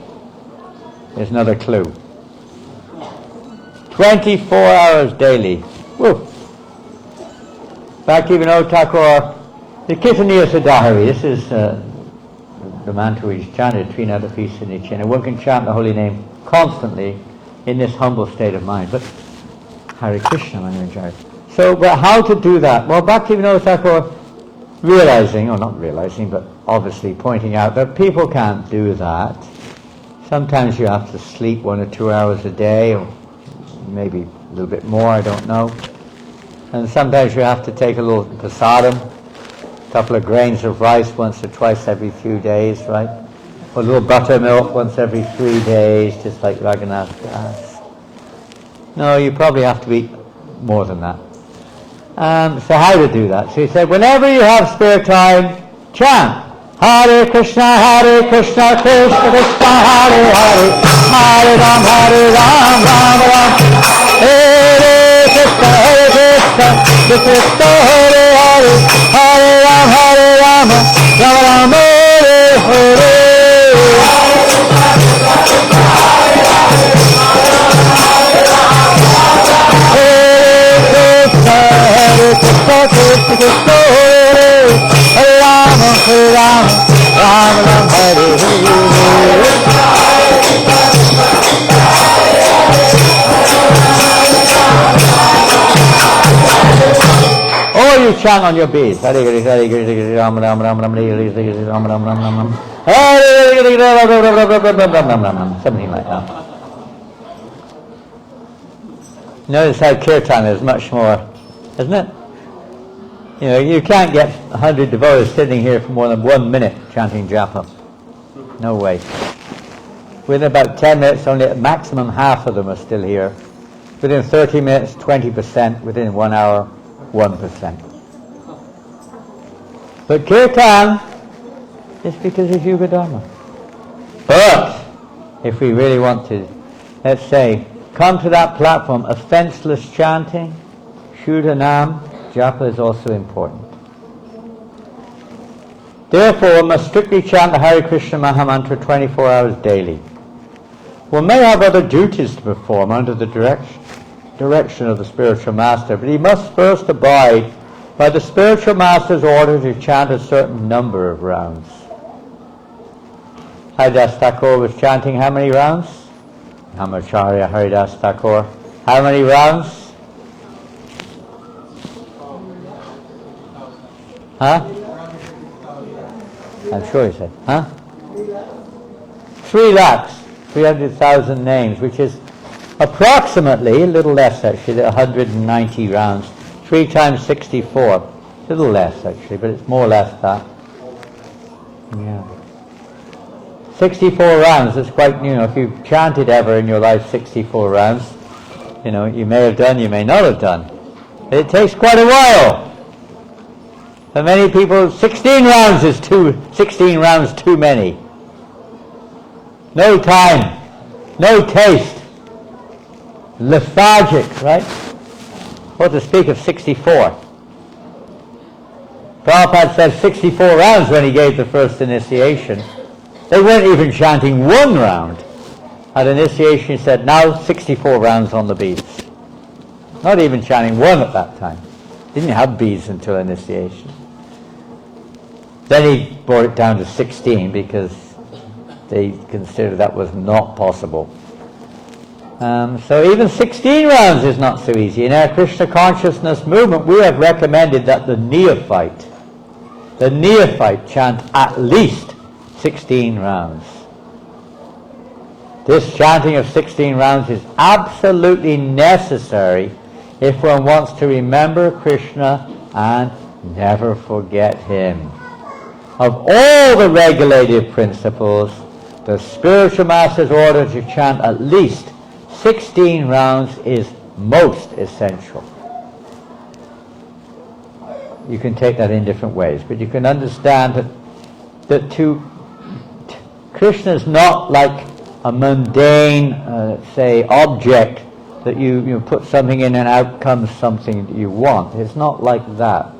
Here's another clue. 24 hours daily. Woo. Bhaktivinoda Thakur, the Caitanya Sadhari, this is the mantra we chanted, Trinadapi Sinichin. One can chant the holy name constantly in this humble state of mind. But Hare Krishna, Manujari. So, but how to do that? Well, Bhaktivinoda Thakur realizing, or not realizing, but obviously pointing out that people can't do that. Sometimes you have to sleep 1 or 2 hours a day, or maybe a little bit more, I don't know. And sometimes you have to take a little prasadam, a couple of grains of rice once or twice every few days, right? Or a little buttermilk once every 3 days, just like Raghunath Das. No, you probably have to eat more than that. So how to do that? So he said, whenever you have spare time, chant. Hare Krishna, Krishna Krishna, Hare Hare, Hare Ram, Ram Ram, Hare Krishna, Krishna Krishna, Hare Hare, Hare Ram, Ram Ram, Hare Hare. Krishna Krishna Krishna, Hare Rama Rama Rama Hare Hare. Or you chant on your beads. Hare Krishna, Hare Krishna, Rama Rama Rama Rama, Hare Krishna, Rama Rama Rama Rama, Hare Krishna, something like that. Notice how kirtan is much more, isn't it? You know, you can't get 100 devotees sitting here for more than 1 minute chanting japa. No way. Within about 10 minutes, only at maximum half of them are still here. Within 30 minutes, 20%. Within 1 hour, 1%. But kirtan is because of Yuga Dharma. But if we really want to, let's say, come to that platform, offenseless chanting, Shuddhanam, japa is also important. Therefore, one must strictly chant the Hare Krishna Mahamantra 24 hours daily. One may have other duties to perform under the direction of the spiritual master, but he must first abide by the spiritual master's order to chant a certain number of rounds. Haridas Thakur was chanting how many rounds? Brahmacharya Haridas Thakur. How many rounds? Huh? I'm sure he said. Huh? 3 lakhs, 300,000 names, which is approximately, a little less actually, 190 rounds. 3 times 64. A little less actually, but it's more or less that. Yeah. 64 rounds, that's quite, if you've chanted ever in your life 64 rounds, you may have done, you may not have done. It takes quite a while. For many people, 16 rounds is 16 rounds too many. No time, no taste, lethargic, right? What to speak of 64? Prabhupada said 64 rounds when he gave the first initiation. They weren't even chanting 1 round. At initiation he said, now 64 rounds on the beads. Not even chanting 1 at that time. Didn't have beads until initiation. Then he brought it down to 16 because they considered that was not possible. So even 16 rounds is not so easy. In our Krishna consciousness movement, we have recommended that the neophyte chant at least 16 rounds. This chanting of 16 rounds is absolutely necessary if one wants to remember Krishna and never forget him. Of all the regulative principles, the spiritual master's order to chant at least 16 rounds is most essential. You can take that in different ways, but you can understand that Krishna is not like a mundane, object that you put something in and out comes something that you want. It's not like that.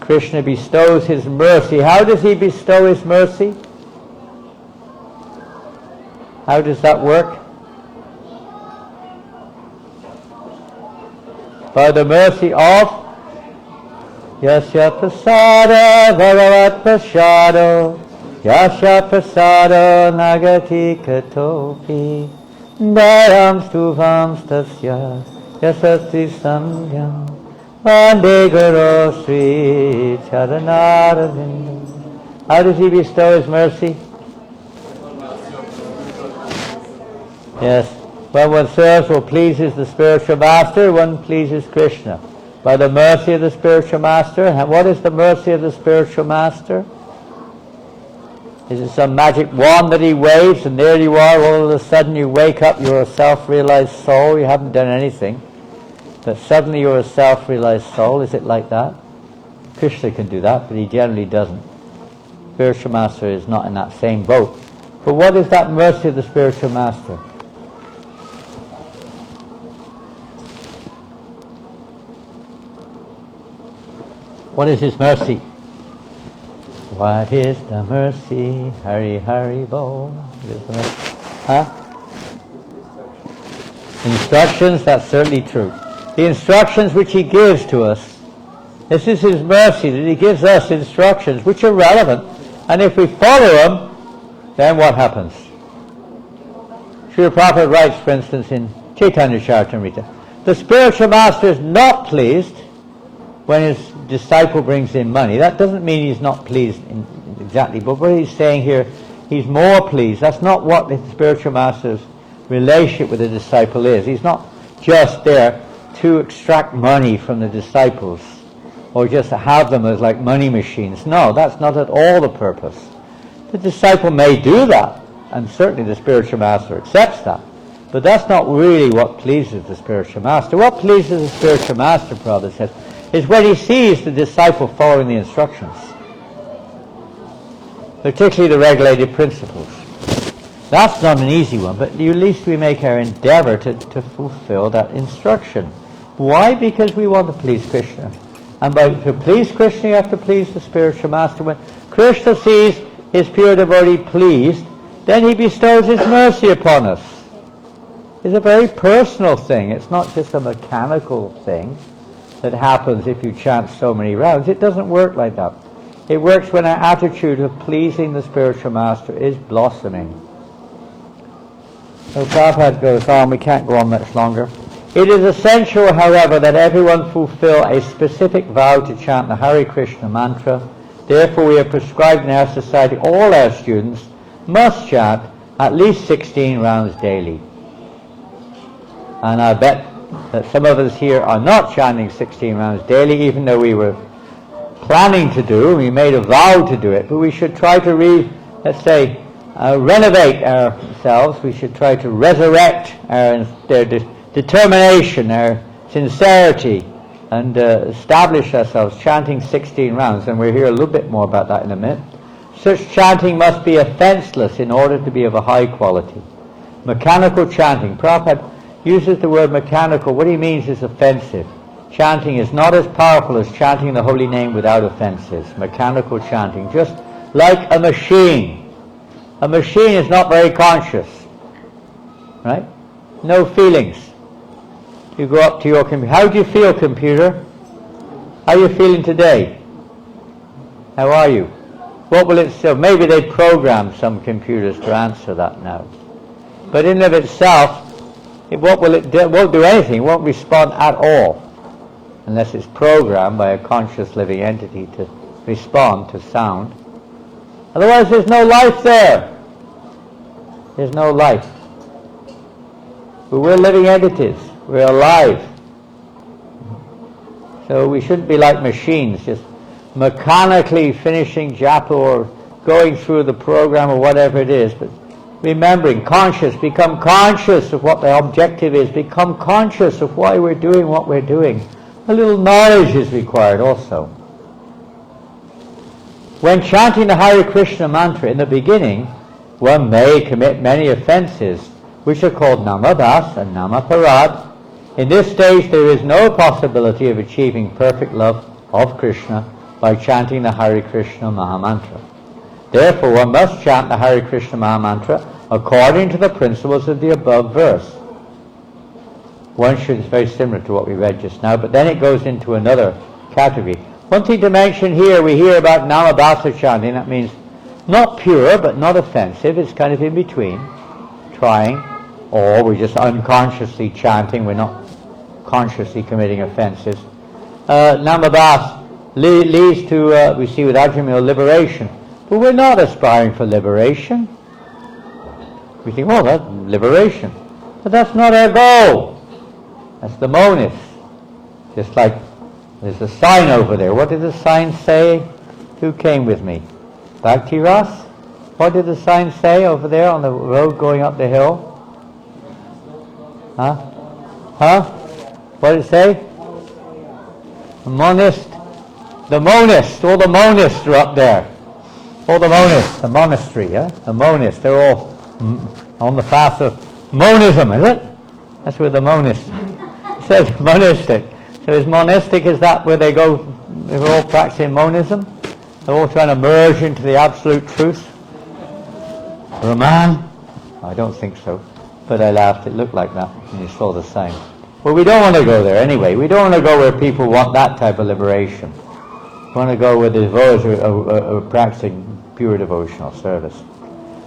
Krishna bestows his mercy. How does he bestow his mercy? How does that work? by the mercy of Yasya Prasada Bhagavat Prasado Yasya Prasada Nagati Katopi Dayam Stuvam Stasya Yasati Samyam Vande Guru Sri Charanaravinda. How does he bestow his mercy? Yes, when one serves or pleases the spiritual master, one pleases Krishna. By the mercy of the spiritual master. And what is the mercy of the spiritual master? Is it some magic wand that he waves and there you are, all of a sudden you wake up, you're a self-realized soul, you haven't done anything, but suddenly you're a self-realized soul? Is it like that? Krishna can do that, but he generally doesn't. Spiritual master is not in that same boat. But what is that mercy of the spiritual master? What is his mercy? What is the mercy? Hari Hari Bo. Huh? Instructions, that's certainly true. The instructions which he gives to us, this is his mercy, that he gives us instructions which are relevant. And if we follow them, then what happens? Srila Prabhupada writes, for instance, in Caitanya Charitamrita, the spiritual master is not pleased when his disciple brings in money. That doesn't mean he's not pleased exactly, but what he's saying here, he's more pleased. That's not what the spiritual master's relationship with the disciple is. He's not just there to extract money from the disciples or just to have them as like money machines. No, that's not at all the purpose. The disciple may do that, and certainly the spiritual master accepts that, but that's not really what pleases the spiritual master. What pleases the spiritual master, Prabhupada says, is when he sees the disciple following the instructions, particularly the regulated principles. That's not an easy one, but at least we make our endeavor to fulfill that instruction. Why? Because we want to please Krishna. And to please Krishna, you have to please the spiritual master. When Krishna sees his pure devotee pleased, then he bestows his mercy upon us. It's a very personal thing. It's not just a mechanical thing that happens if you chant so many rounds. It doesn't work like that. It works when our attitude of pleasing the spiritual master is blossoming. So Prabhupada goes on, we can't go on much longer. It is essential, however, that everyone fulfill a specific vow to chant the Hare Krishna mantra. Therefore, we have prescribed in our society all our students must chant at least 16 rounds daily. And I bet that some of us here are not chanting 16 rounds daily, even though we were planning to do, we made a vow to do it, but we should try to renovate ourselves. We should try to resurrect our determination, our sincerity, and establish ourselves chanting 16 rounds, and we'll hear a little bit more about that in a minute. Such chanting must be offenseless in order to be of a high quality. Mechanical chanting, Prabhupada uses the word mechanical. What he means is offensive. Chanting is not as powerful as chanting the holy name without offenses. Mechanical chanting, just like a machine. A machine is not very conscious, right? No feelings. You go up to your computer. How do you feel, computer? How are you feeling today? How are you? What will it say? Maybe they program some computers to answer that now. But in and of itself, what will it do? It won't do anything. It won't respond at all, unless it's programmed by a conscious living entity to respond to sound. Otherwise, there's no life there. There's no life. But we're living entities. We're alive. So we shouldn't be like machines, just mechanically finishing japa or going through the program or whatever it is, but remembering, become conscious of what the objective is, become conscious of why we're doing what we're doing. A little knowledge is required also. When chanting the Hare Krishna mantra in the beginning, one may commit many offenses, which are called namadas and namaparad. In this stage, there is no possibility of achieving perfect love of Krishna by chanting the Hare Krishna Mahamantra. Therefore, one must chant the Hare Krishna Mahamantra according to the principles of the above verse. it's very similar to what we read just now, but then it goes into another category. One thing to mention here, we hear about Namabhasa chanting. That means not pure, but not offensive. It's kind of in between, trying, or we're just unconsciously chanting. We're not consciously committing offenses. Namabhasa leads to, we see with Ajamil, liberation. But we're not aspiring for liberation. We think, oh, that's liberation. But that's not our goal. That's the monist. Just like there's a sign over there. What did the sign say? Who came with me? Bhakti Ras? What did the sign say over there on the road going up the hill? Huh? What did it say? The monist. The monist. All the monists are up there. All the monists. The monastery, yeah? The monists. They're all on the path of monism, is it? That's where the monists. It says monistic. So is monistic, is that where they're all practicing monism? They're all trying to merge into the absolute truth? Brahman? I don't think so. But I laughed, it looked like that when you saw the sign. Well, we don't want to go there anyway. We don't want to go where people want that type of liberation. We want to go where the devotees are practicing pure devotional service.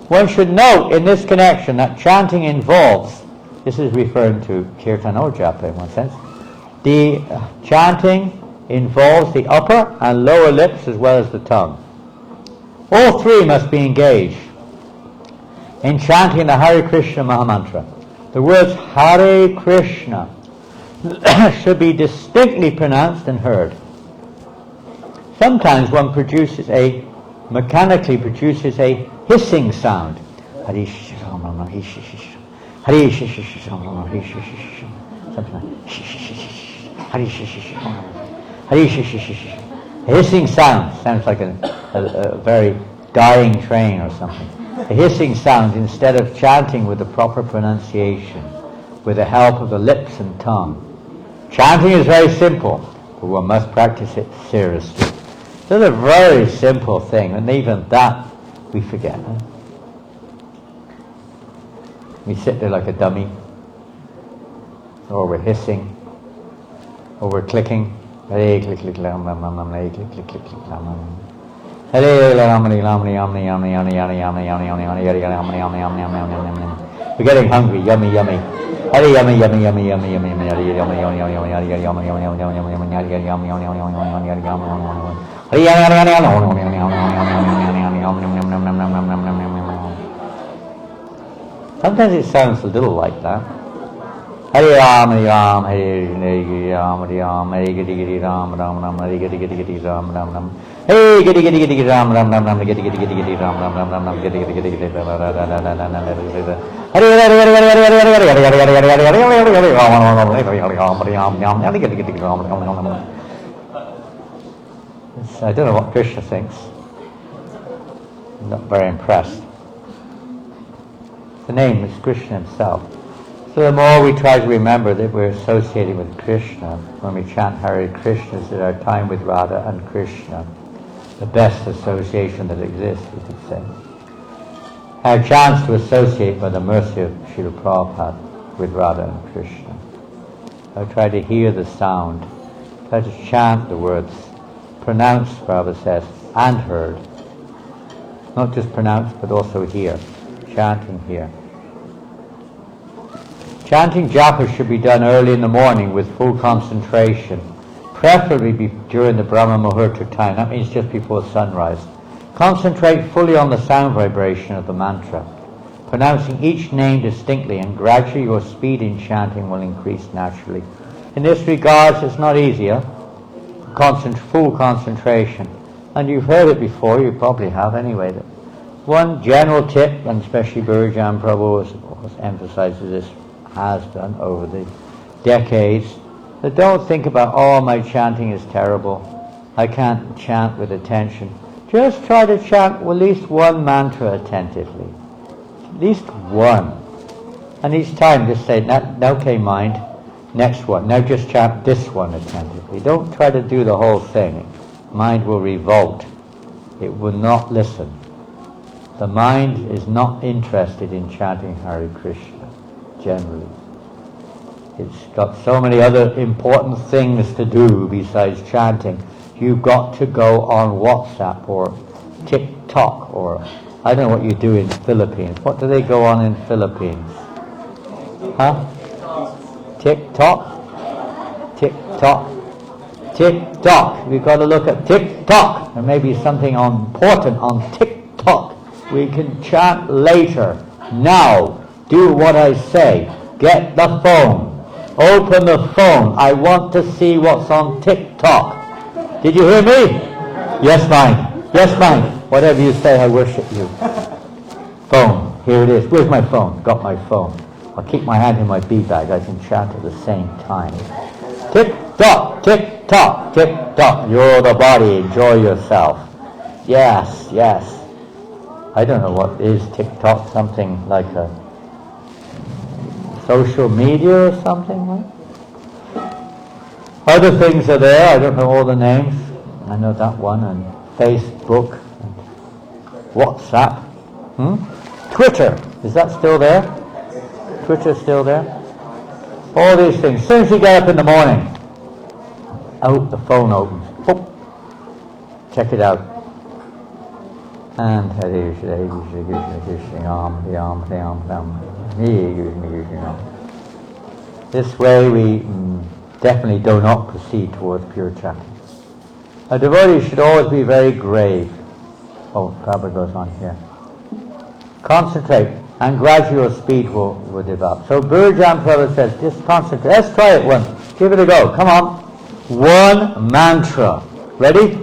One should note in this connection that chanting involves, this is referring to kirtan or japa in one sense, the chanting involves the upper and lower lips as well as the tongue. All three must be engaged in chanting the Hare Krishna Mahamantra. The words Hare Krishna should be distinctly pronounced and heard. Sometimes one mechanically produces a hissing sound. Hare a hissing sounds like a very dying train or something. A hissing sound instead of chanting with the proper pronunciation, with the help of the lips and tongue. Chanting is very simple, but one must practice it seriously. It's a very simple thing, and even that we forget. Huh? We sit there like a dummy, or we're hissing, or we're clicking. Hare click click lam lam lam lam, hare click click click click lam lam. Hare lam lam lam lam lam lam lam lam lam lam. We're getting hungry. Yummy yummy. Hare yummy yummy yummy yummy yummy yummy. Hare yummy yummy yummy yummy yummy yummy yummy yummy yummy yummy. Hare yummy yummy yummy yummy yummy yummy. Sometimes it sounds a little like that. Hare Ram, Hare Ram, Hare Ram, Hare Ram, Hare Giri Giri Ram, Ram Ram, Hare Giri Giri Giri Ram, Ram Ram, Hare Giri Giri Giri Ram, Ram Ram, Ram Giri Giri Giri Giri Ram, Ram Ram, Ram Ram, Giri Giri Giri Giri Ram, Ram Ram, I don't know what Krishna thinks. I'm not very impressed. The name is Krishna himself. So the more we try to remember that we're associated with Krishna, when we chant Hare Krishna, that our time with Radha and Krishna, the best association that exists, we could say. Our chance to associate by the mercy of Srila Prabhupada with Radha and Krishna. I try to hear the sound, try to chant the words, pronounced, Prabhupada says, and heard. Not just pronounced, but also hear. Chanting here. Chanting japa should be done early in the morning with full concentration, preferably during the Brahma Muhurta time. That means just before sunrise. Concentrate fully on the sound vibration of the mantra, pronouncing each name distinctly, and gradually your speed in chanting will increase naturally. In this regard, it's not easier. Full concentration. And you've heard it before, you probably have anyway. That one general tip, and especially Bhurijan Prabhu emphasizes this, has done over the decades, that don't think about, oh, my chanting is terrible, I can't chant with attention. Just try to chant at least one mantra attentively. At least one. And each time just say, okay mind, next one. Now just chant this one attentively. Don't try to do the whole thing. Mind will revolt. It will not listen. The mind is not interested in chanting Hare Krishna, generally. It's got so many other important things to do besides chanting. You've got to go on WhatsApp or TikTok, or I don't know what you do in Philippines. What do they go on in Philippines? Huh? TikTok? TikTok. TikTok. We've got to look at TikTok. There may be something important on TikTok. We can chant later. Now, do what I say. Get the phone. Open the phone. I want to see what's on TikTok. Did you hear me? Yes, mine. Yes, mine. Whatever you say, I worship you. Phone. Here it is. Where's my phone? Got my phone. I'll keep my hand in my bead bag. I can chant at the same time. Tick-tock, tick-tock, tick-tock. You're the body. Enjoy yourself. Yes, yes. I don't know what is TikTok. Something like a social media or something, right? Other things are there. I don't know all the names. I know that one, and Facebook, and WhatsApp, Twitter. Is that still there? Twitter's still there? All these things. As soon as you get up in the morning, out the phone opens. Boop. Check it out. And this way we definitely do not proceed towards pure chanting. A devotee should always be very grave. Oh, Prabhupada goes on here. Concentrate, and gradual speed will develop. So Vraja Prabhupada says, just concentrate. Let's try it once. Give it a go. Come on. One mantra. Ready?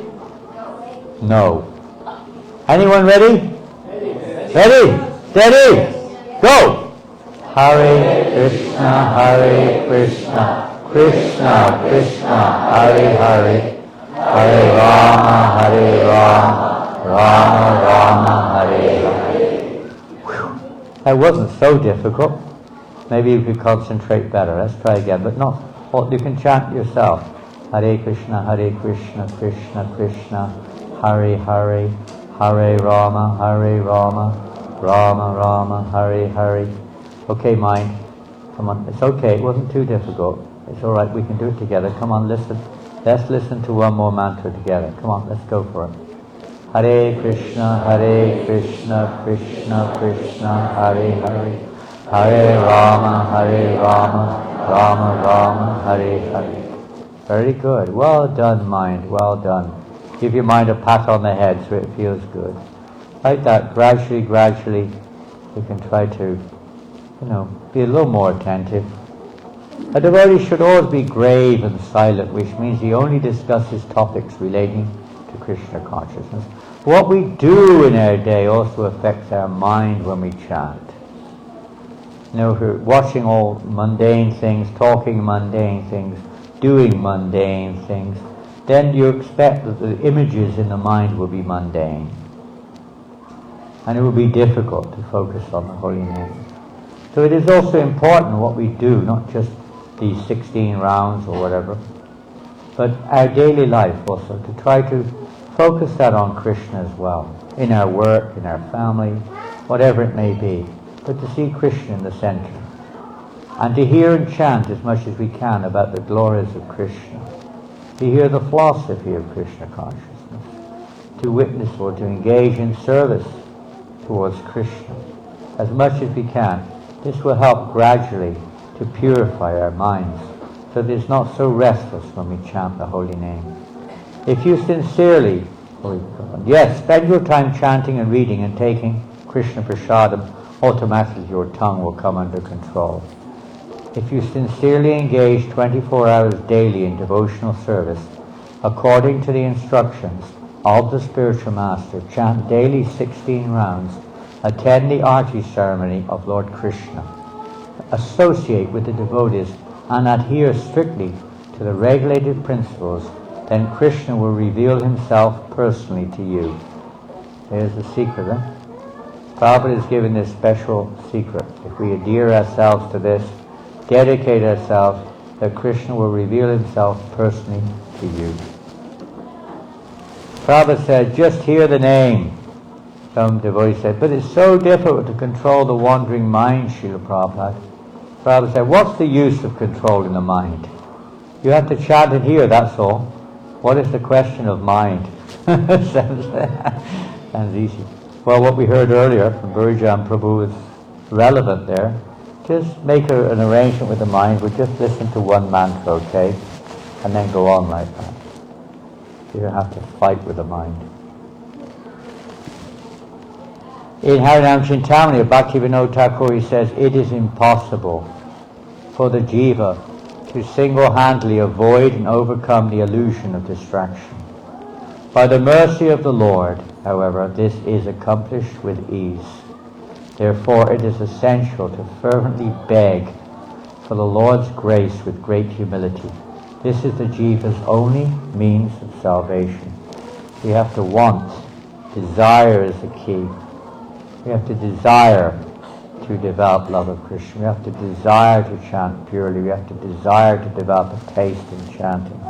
No. Anyone ready? Ready? Steady? Go! Hare Krishna, Krishna Krishna, Hare Hare, Hare Rama, Rama Rama, Hare Hare. That wasn't so difficult. Maybe you could concentrate better. Let's try again. But no, you can chant yourself. Hare Krishna, Krishna Krishna, Hare Hare, Hare Rama, Rama Rama, Hare Hare. Okay, mind. Come on. It's okay. It wasn't too difficult. It's all right. We can do it together. Come on, listen. Let's listen to one more mantra together. Come on, let's go for it. Hare Krishna, Krishna Krishna, Hare Hare, Hare Rama, Rama Rama, Hare Hare. Very good. Well done, mind. Well done. Give your mind a pat on the head so it feels good. Like that, gradually, you can try to, be a little more attentive. A devotee should always be grave and silent, which means he only discusses topics relating to Krishna consciousness. What we do in our day also affects our mind when we chant. If we're watching all mundane things, talking mundane things, doing mundane things, then you expect that the images in the mind will be mundane. And it will be difficult to focus on the holy name. So it is also important what we do, not just these 16 rounds or whatever, but our daily life also, to try to focus that on Krishna as well, in our work, in our family, whatever it may be, but to see Krishna in the center, and to hear and chant as much as we can about the glories of Krishna, to hear the philosophy of Krishna consciousness, to witness or to engage in service towards Krishna as much as we can. This will help gradually to purify our minds so that it's not so restless when we chant the holy name. If you sincerely, spend your time chanting and reading and taking Krishna prasadam, automatically your tongue will come under control. If you sincerely engage 24 hours daily in devotional service, according to the instructions of the spiritual master, chant daily 16 rounds, attend the arti ceremony of Lord Krishna, associate with the devotees, and adhere strictly to the regulated principles, then Krishna will reveal himself personally to you. There's the secret, Prabhupada has given this special secret. If we adhere ourselves to this, dedicate ourselves, that Krishna will reveal himself personally to you. Prabhupada said, just hear the name. Some devotee said, but it's so difficult to control the wandering mind, Srila Prabhupada. Prabhupada said, what's the use of controlling the mind? You have to chant it here, that's all. What is the question of mind? Sounds easy. Well, what we heard earlier from Vraja and Prabhu is relevant there. Just make an arrangement with the mind. We'll just listen to one mantra, okay? And then go on like that. You don't have to fight with the mind. In Harinam Chintamani of Bhaktivinoda Thakur, he says, it is impossible for the jiva to single-handedly avoid and overcome the illusion of distraction. By the mercy of the Lord, however, this is accomplished with ease. Therefore, it is essential to fervently beg for the Lord's grace with great humility. This is the jiva's only means of salvation. We have to want. Desire is the key. We have to desire to develop love of Krishna. We have to desire to chant purely. We have to desire to develop a taste in chanting.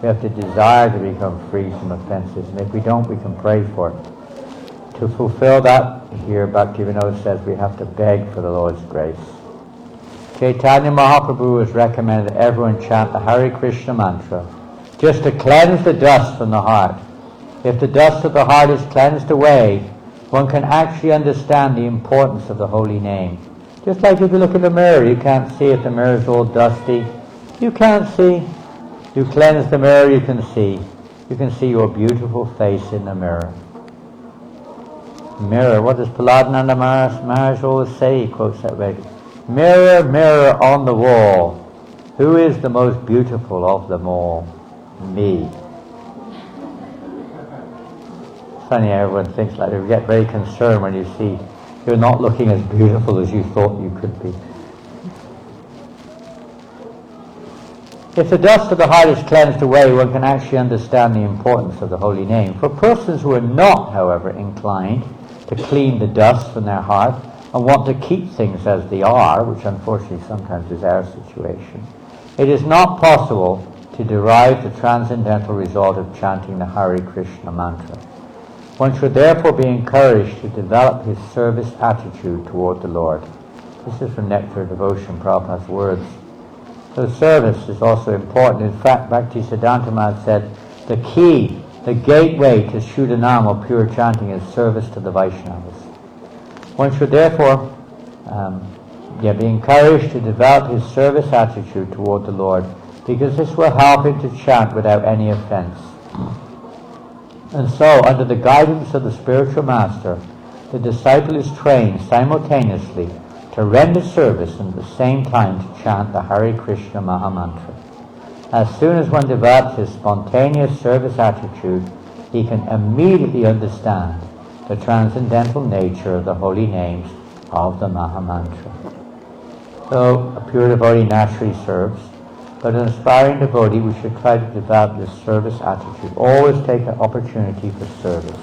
We have to desire to become free from offenses. And if we don't, we can pray for it. To fulfill that, here Bhaktivinoda says we have to beg for the Lord's grace. Caitanya Mahaprabhu has recommended that everyone chant the Hare Krishna mantra just to cleanse the dust from the heart. If the dust of the heart is cleansed away, one can actually understand the importance of the holy name. Just like if you look in the mirror, you can't see if the mirror is all dusty. You can't see. You cleanse the mirror, you can see. You can see your beautiful face in the mirror. Mirror, what does Prahlādananda Maharaj always say? He quotes that regularly. Mirror, mirror on the wall, who is the most beautiful of them all? Me. Funny, everyone thinks like that. You get very concerned when you see you're not looking as beautiful as you thought you could be. If the dust of the heart is cleansed away, one can actually understand the importance of the holy name. For persons who are not, however, inclined to clean the dust from their heart and want to keep things as they are, which unfortunately sometimes is our situation, it is not possible to derive the transcendental result of chanting the Hare Krishna mantra. One should therefore be encouraged to develop his service attitude toward the Lord. This is from Nectar of Devotion, Prabhupada's words. So service is also important. In fact, Bhaktisiddhanta Maharaj said, the key, the gateway to Shuddhanam or pure chanting is service to the Vaishnavas. One should therefore be encouraged to develop his service attitude toward the Lord, because this will help him to chant without any offense. And so, under the guidance of the spiritual master, the disciple is trained simultaneously to render service and at the same time to chant the Hare Krishna Mahamantra. As soon as one develops his spontaneous service attitude, he can immediately understand the transcendental nature of the holy names of the Mahamantra. So, a pure devotee naturally serves, but an aspiring devotee, we should try to develop this service attitude. Always take an opportunity for service.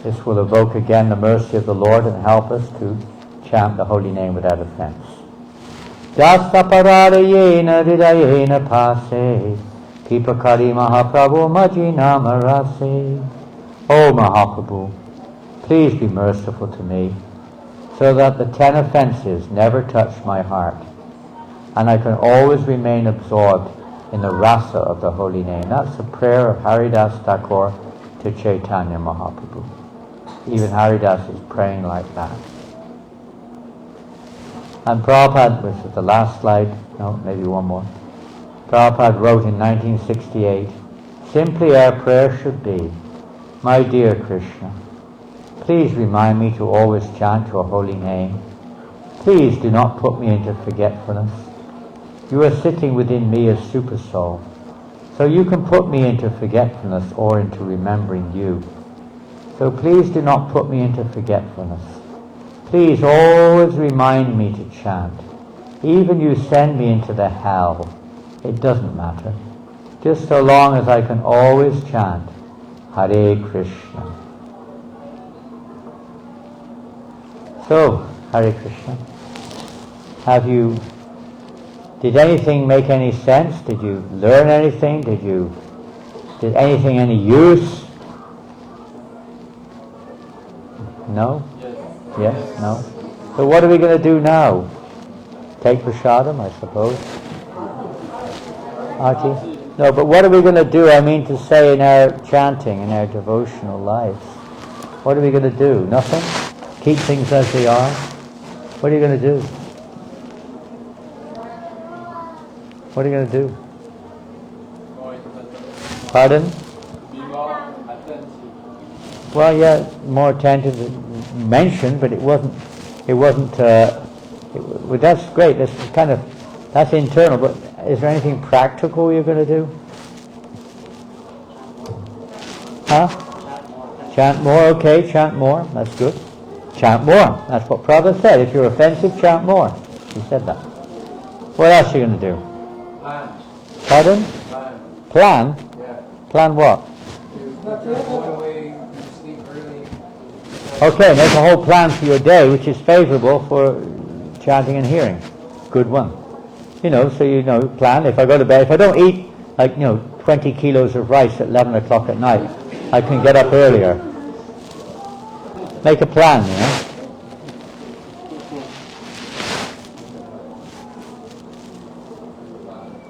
This will evoke again the mercy of the Lord and help us to chant the holy name without offense. Jasaparadayena hridayena pase Kipakari Mahaprabhu Majinama Rase. O Mahaprabhu, please be merciful to me, so that the 10 offenses never touch my heart, and I can always remain absorbed in the rasa of the holy name. That's the prayer of Haridas Thakur to Caitanya Mahaprabhu. Even Haridas is praying like that. And Prabhupada, which is the last slide, no, maybe one more. Prabhupada wrote in 1968, simply our prayer should be, my dear Krishna, please remind me to always chant your holy name. Please do not put me into forgetfulness. You are sitting within me as Super Soul, so you can put me into forgetfulness or into remembering you. So please do not put me into forgetfulness. Please always remind me to chant. Even you send me into the hell, it doesn't matter. Just so long as I can always chant Hare Krishna. So, Hare Krishna, did anything make any sense? Did you learn anything? Did anything any use? No? Yes? No? So what are we going to do now? Take prasadam, I suppose. Arti? No, but what are we going to do, I mean to say, in our chanting, in our devotional lives? What are we going to do? Nothing? Keep things as they are? What are you going to do? What are you going to do? Pardon? Be more attentive. Well, yeah, more attentive, mentioned, but it wasn't, well, that's great, that's internal, but is there anything practical you're going to do? Huh? Chant more, okay, chant more, that's good. Chant more, that's what Prabhupada said. If you're offensive, chant more. He said that. What else are you going to do? Plan. Pardon? Plan. Plan? Yeah. Plan what? To go away, you sleep early. Okay, make a whole plan for your day which is favorable for chanting and hearing. Good one. So plan. If I go to bed, if I don't eat 20 kilos of rice at 11 o'clock at night, I can get up earlier. Make a plan,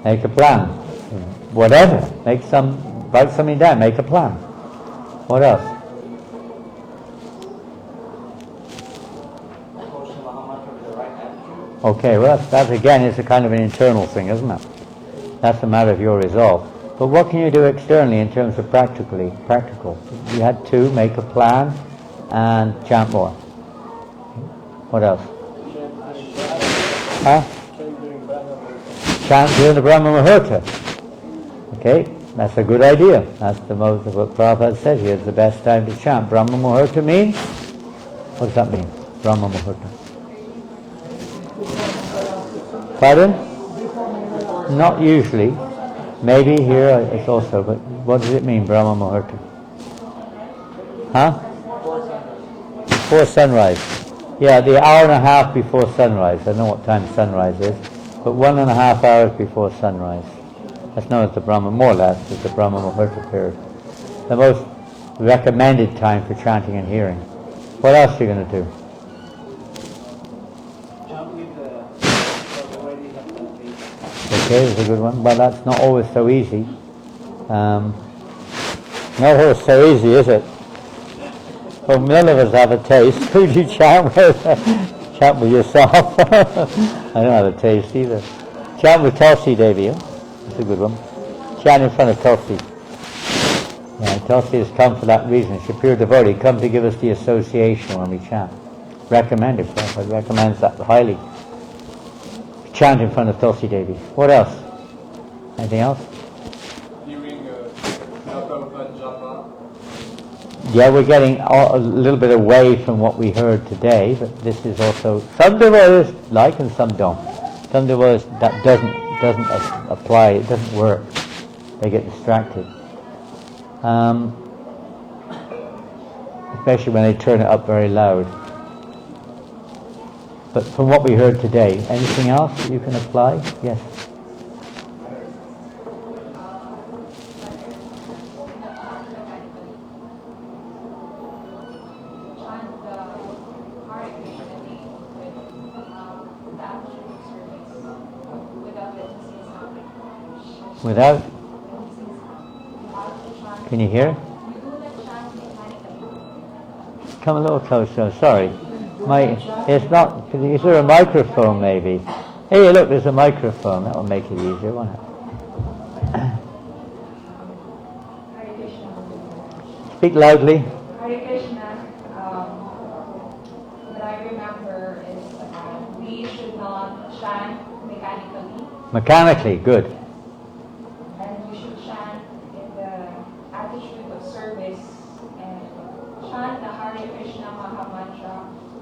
Make a plan. Whatever. Write something down, make a plan. What else? Okay, well that again is a kind of an internal thing, isn't it? That's a matter of your resolve. But what can you do externally in terms of practical? You had to make a plan and chant more. What else? Huh? Chant during the Brahma Muhurta. Okay, that's a good idea. That's the most of what Prabhupada said here is the best time to chant. Brahma Muhurta means? What does that mean? Brahma Muhurta. Pardon? Not usually. Maybe here it's also, but what does it mean, Brahma Muhurta? Huh? Before sunrise. Yeah, the hour and a half before sunrise. I don't know what time sunrise is, but 1.5 hours before sunrise. That's known as the Brahma, more or less, as the Brahma Muhurta period. The most recommended time for chanting and hearing. What else are you going to do? Okay, that's a good one, but that's not always so easy. Not always so easy, is it? Well, none of us have a taste. Who do you chant with? Chant with yourself. I don't have a taste either. Chant with Tulsi Devi. That's a good one. Chant in front of Tulsi. Yeah, Tulsi has come for that reason. She's a pure devotee. Come to give us the association when we chant. Recommended. Prabhupada recommends that highly. Chant in front of Tulsi Devi. What else? Anything else? During Japa Japa. Yeah, we're getting a little bit away from what we heard today, but this is also, some devotees like and some don't. Some devotees that doesn't apply, it doesn't work. They get distracted. Especially when they turn it up very loud. But from what we heard today, anything else that you can apply? Yes. Without? Can you hear? Come a little closer, sorry. It's not, is there a microphone maybe? Hey, look, there's a microphone. That will make it easier, won't it? Speak loudly. Hare Krishna. What I remember is we should not chant mechanically. Mechanically, good. And we should chant in the attitude of service and chant the Hare Krishna Mahamantra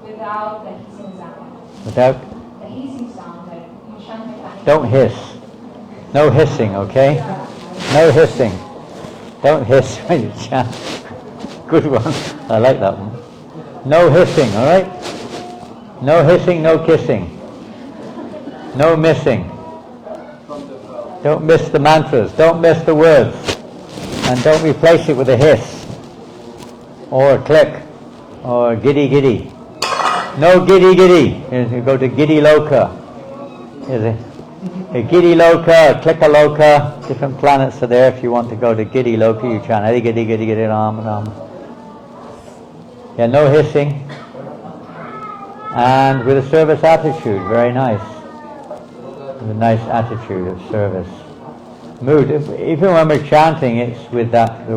without the hissing sound. Without? The hissing sound that you chant mechanically. Don't hiss. No hissing, okay? No hissing. Don't hiss when you chant. Good one. I like that one. No hissing, alright? No hissing, no kissing. No missing. Don't miss the mantras. Don't miss the words. And don't replace it with a hiss. Or a click. Or giddy giddy. No giddy giddy. You go to giddy loka. There's a Giddy Loka, a Klika Loka, different planets are there. If you want to go to Giddy Loka, you chant Hare Giddy Giddy Giddy Ram Ram. Yeah, no hissing. And with a service attitude, very nice. With a nice attitude of service. Mood, even when we're chanting, it's with that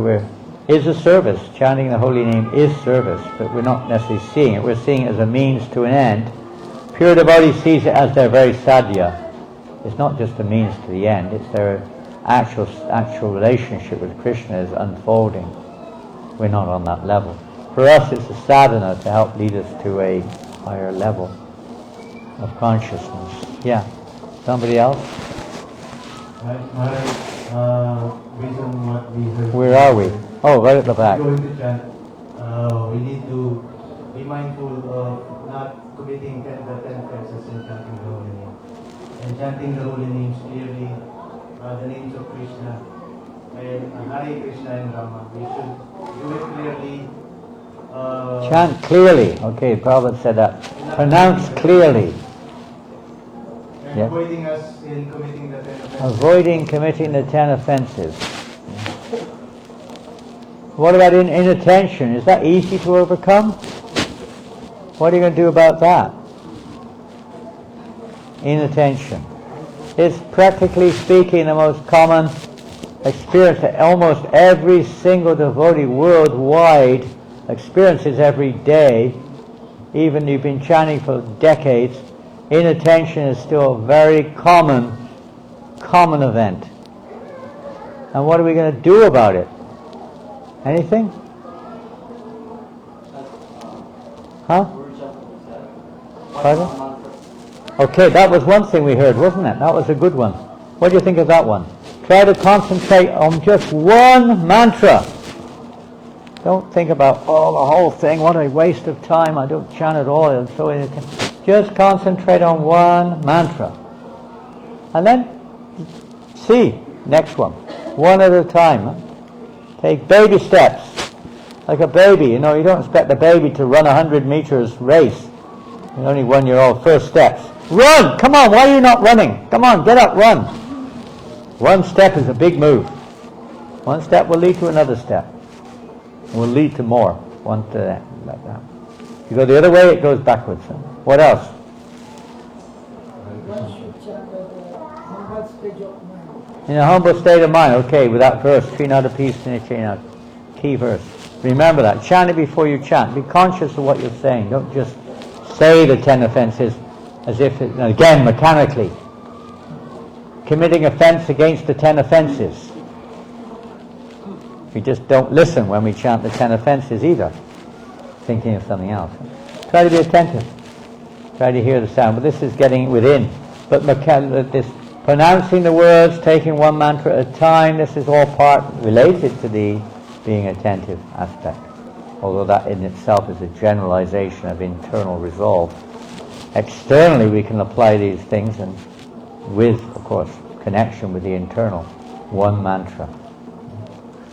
is a service. Chanting the holy name is service, but we're not necessarily seeing it. We're seeing it as a means to an end. Pure devotee sees it as their very sadhya. It's not just a means to the end, it's their actual relationship with Krishna is unfolding. We're not on that level. For us, it's a sadhana to help lead us to a higher level of consciousness. Yeah. Somebody else? Reason what we heard. Where are we? Oh, right at the back. Going to chant, we need to be mindful of not committing the 10 offenses in chanting the holy name. And chanting the holy names clearly, the names of Krishna, and Hare Krishna and Rama. We should do it clearly. Chant clearly. Okay, Prabhupada said that. Pronounce clearly. And Yeah. avoiding us in committing the 10 offenses. Avoiding committing the 10 offenses. What about inattention? Is that easy to overcome? What are you going to do about that? Inattention. It's practically speaking the most common experience that almost every single devotee worldwide experiences every day. Even you've been chanting for decades, inattention is still a very common event. And what are we going to do about it? Anything? Huh? Pardon? Okay, that was one thing we heard, wasn't it? That was a good one. What do you think of that one? Try to concentrate on just one mantra. Don't think about, the whole thing, what a waste of time, I don't chant at all. And so just concentrate on one mantra. And then see, next one at a time. Huh? Take baby steps, like a baby. You don't expect the baby to run 100 meters race. You're only 1 year old. First steps. Run! Come on, why are you not running? Come on, get up, run. One step is a big move. One step will lead to another step. Will lead to more. One to that, like that. You go the other way, it goes backwards. What else? One should chant at a humble stage of mind. In a humble state of mind. Okay, with that verse, Trinada Peace Nichena, key verse. Remember that. Chant it before you chant. Be conscious of what you're saying. Don't just say the 10 offenses as if, again, mechanically. Committing offense against the 10 offenses. We just don't listen when we chant the 10 offenses either. Thinking of something else. Try to be attentive. Try to hear the sound. But this is getting within. But this pronouncing the words, taking one mantra at a time, this is all part related to the being attentive aspect. Although that in itself is a generalization of internal resolve. Externally we can apply these things, and with, of course, connection with the internal. One mantra.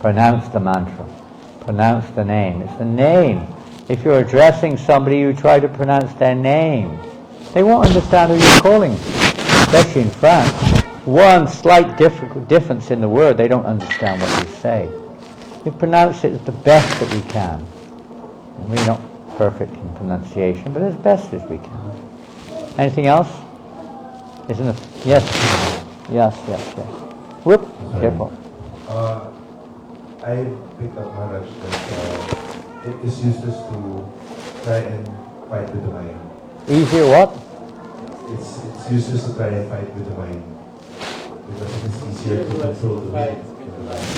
Pronounce the mantra. Pronounce the name. It's the name. If you're addressing somebody, you try to pronounce their name. They won't understand who you're calling, especially in France. One slight difference in the word, they don't understand what you say. We pronounce it as the best that we can. And we're not perfect in pronunciation, but as best as we can. Anything else? Isn't it? Yes. Whoop, careful. I picked up Maharaj that it is useless to try and fight with the mind. Easier what? It's useless to try and fight with the mind. Because it's easier to control the mind.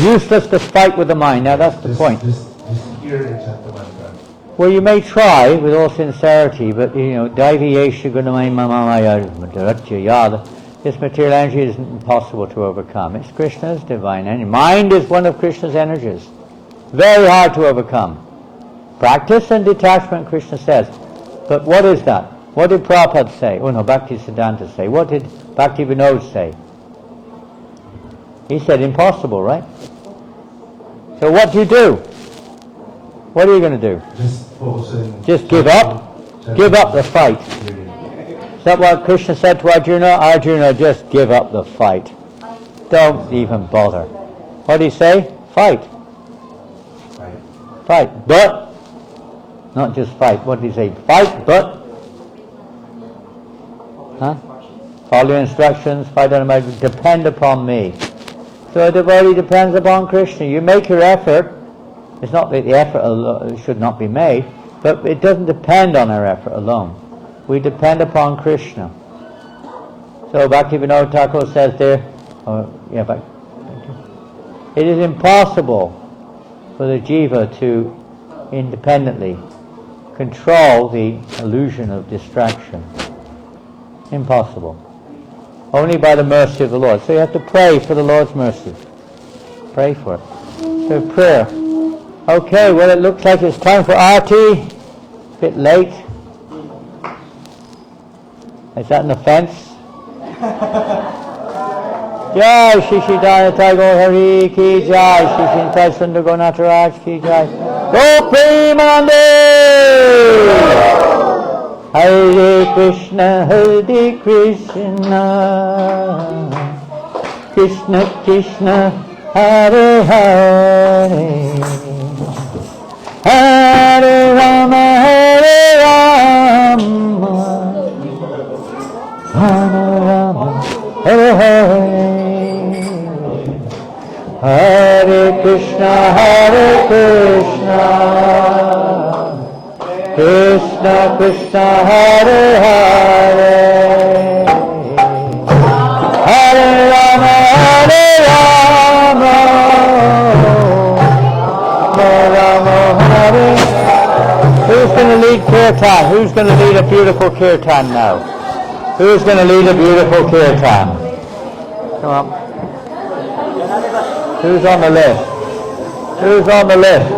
Useless to fight with the mind. Now that's the point. Just hear and chant the mantra. Well, you may try with all sincerity, but this material energy is impossible to overcome. It's Krishna's divine energy. Mind is one of Krishna's energies. Very hard to overcome. Practice and detachment, Krishna says. But what is that? What did Prabhupada say? Bhakti Siddhanta say. What did Bhakti Vinod say? He said impossible, right? So what do you do? What are you going to do? Just focus on... Just give up? Give up the fight. Is that what Krishna said to Arjuna? Arjuna, just give up the fight. Don't even bother. What did he say? Fight. Fight. But, not just fight. What did he say? Fight, but, follow your instructions, fight on my, depend upon me. So a devotee depends upon Krishna. You make your effort. It's not that the effort should not be made, but it doesn't depend on our effort alone. We depend upon Krishna. So Bhaktivinoda Thakur says there, it is impossible for the jiva to independently control the illusion of distraction. Impossible. Only by the mercy of the Lord. So you have to pray for the Lord's mercy. Pray for it. So prayer. Okay, well it looks like it's time for Aarti. A bit late. Is that an offense? Jai Shri Shri Daya Tagore Hari Ki Jai Shri Shri Sai Sundar Gonataraj Ki Jai Go Premanande Hare Krishna Krishna Krishna Hare Hare Hare Rama Rama Hare Hare Hare Krishna Krishna Krishna Hare Hare Hare Rama Rama Hare. Who's going to lead kirtan? Who's going to lead a beautiful kirtan now? Who's going to lead a beautiful kirtan? Come on. Who's on the list? Who's on the list?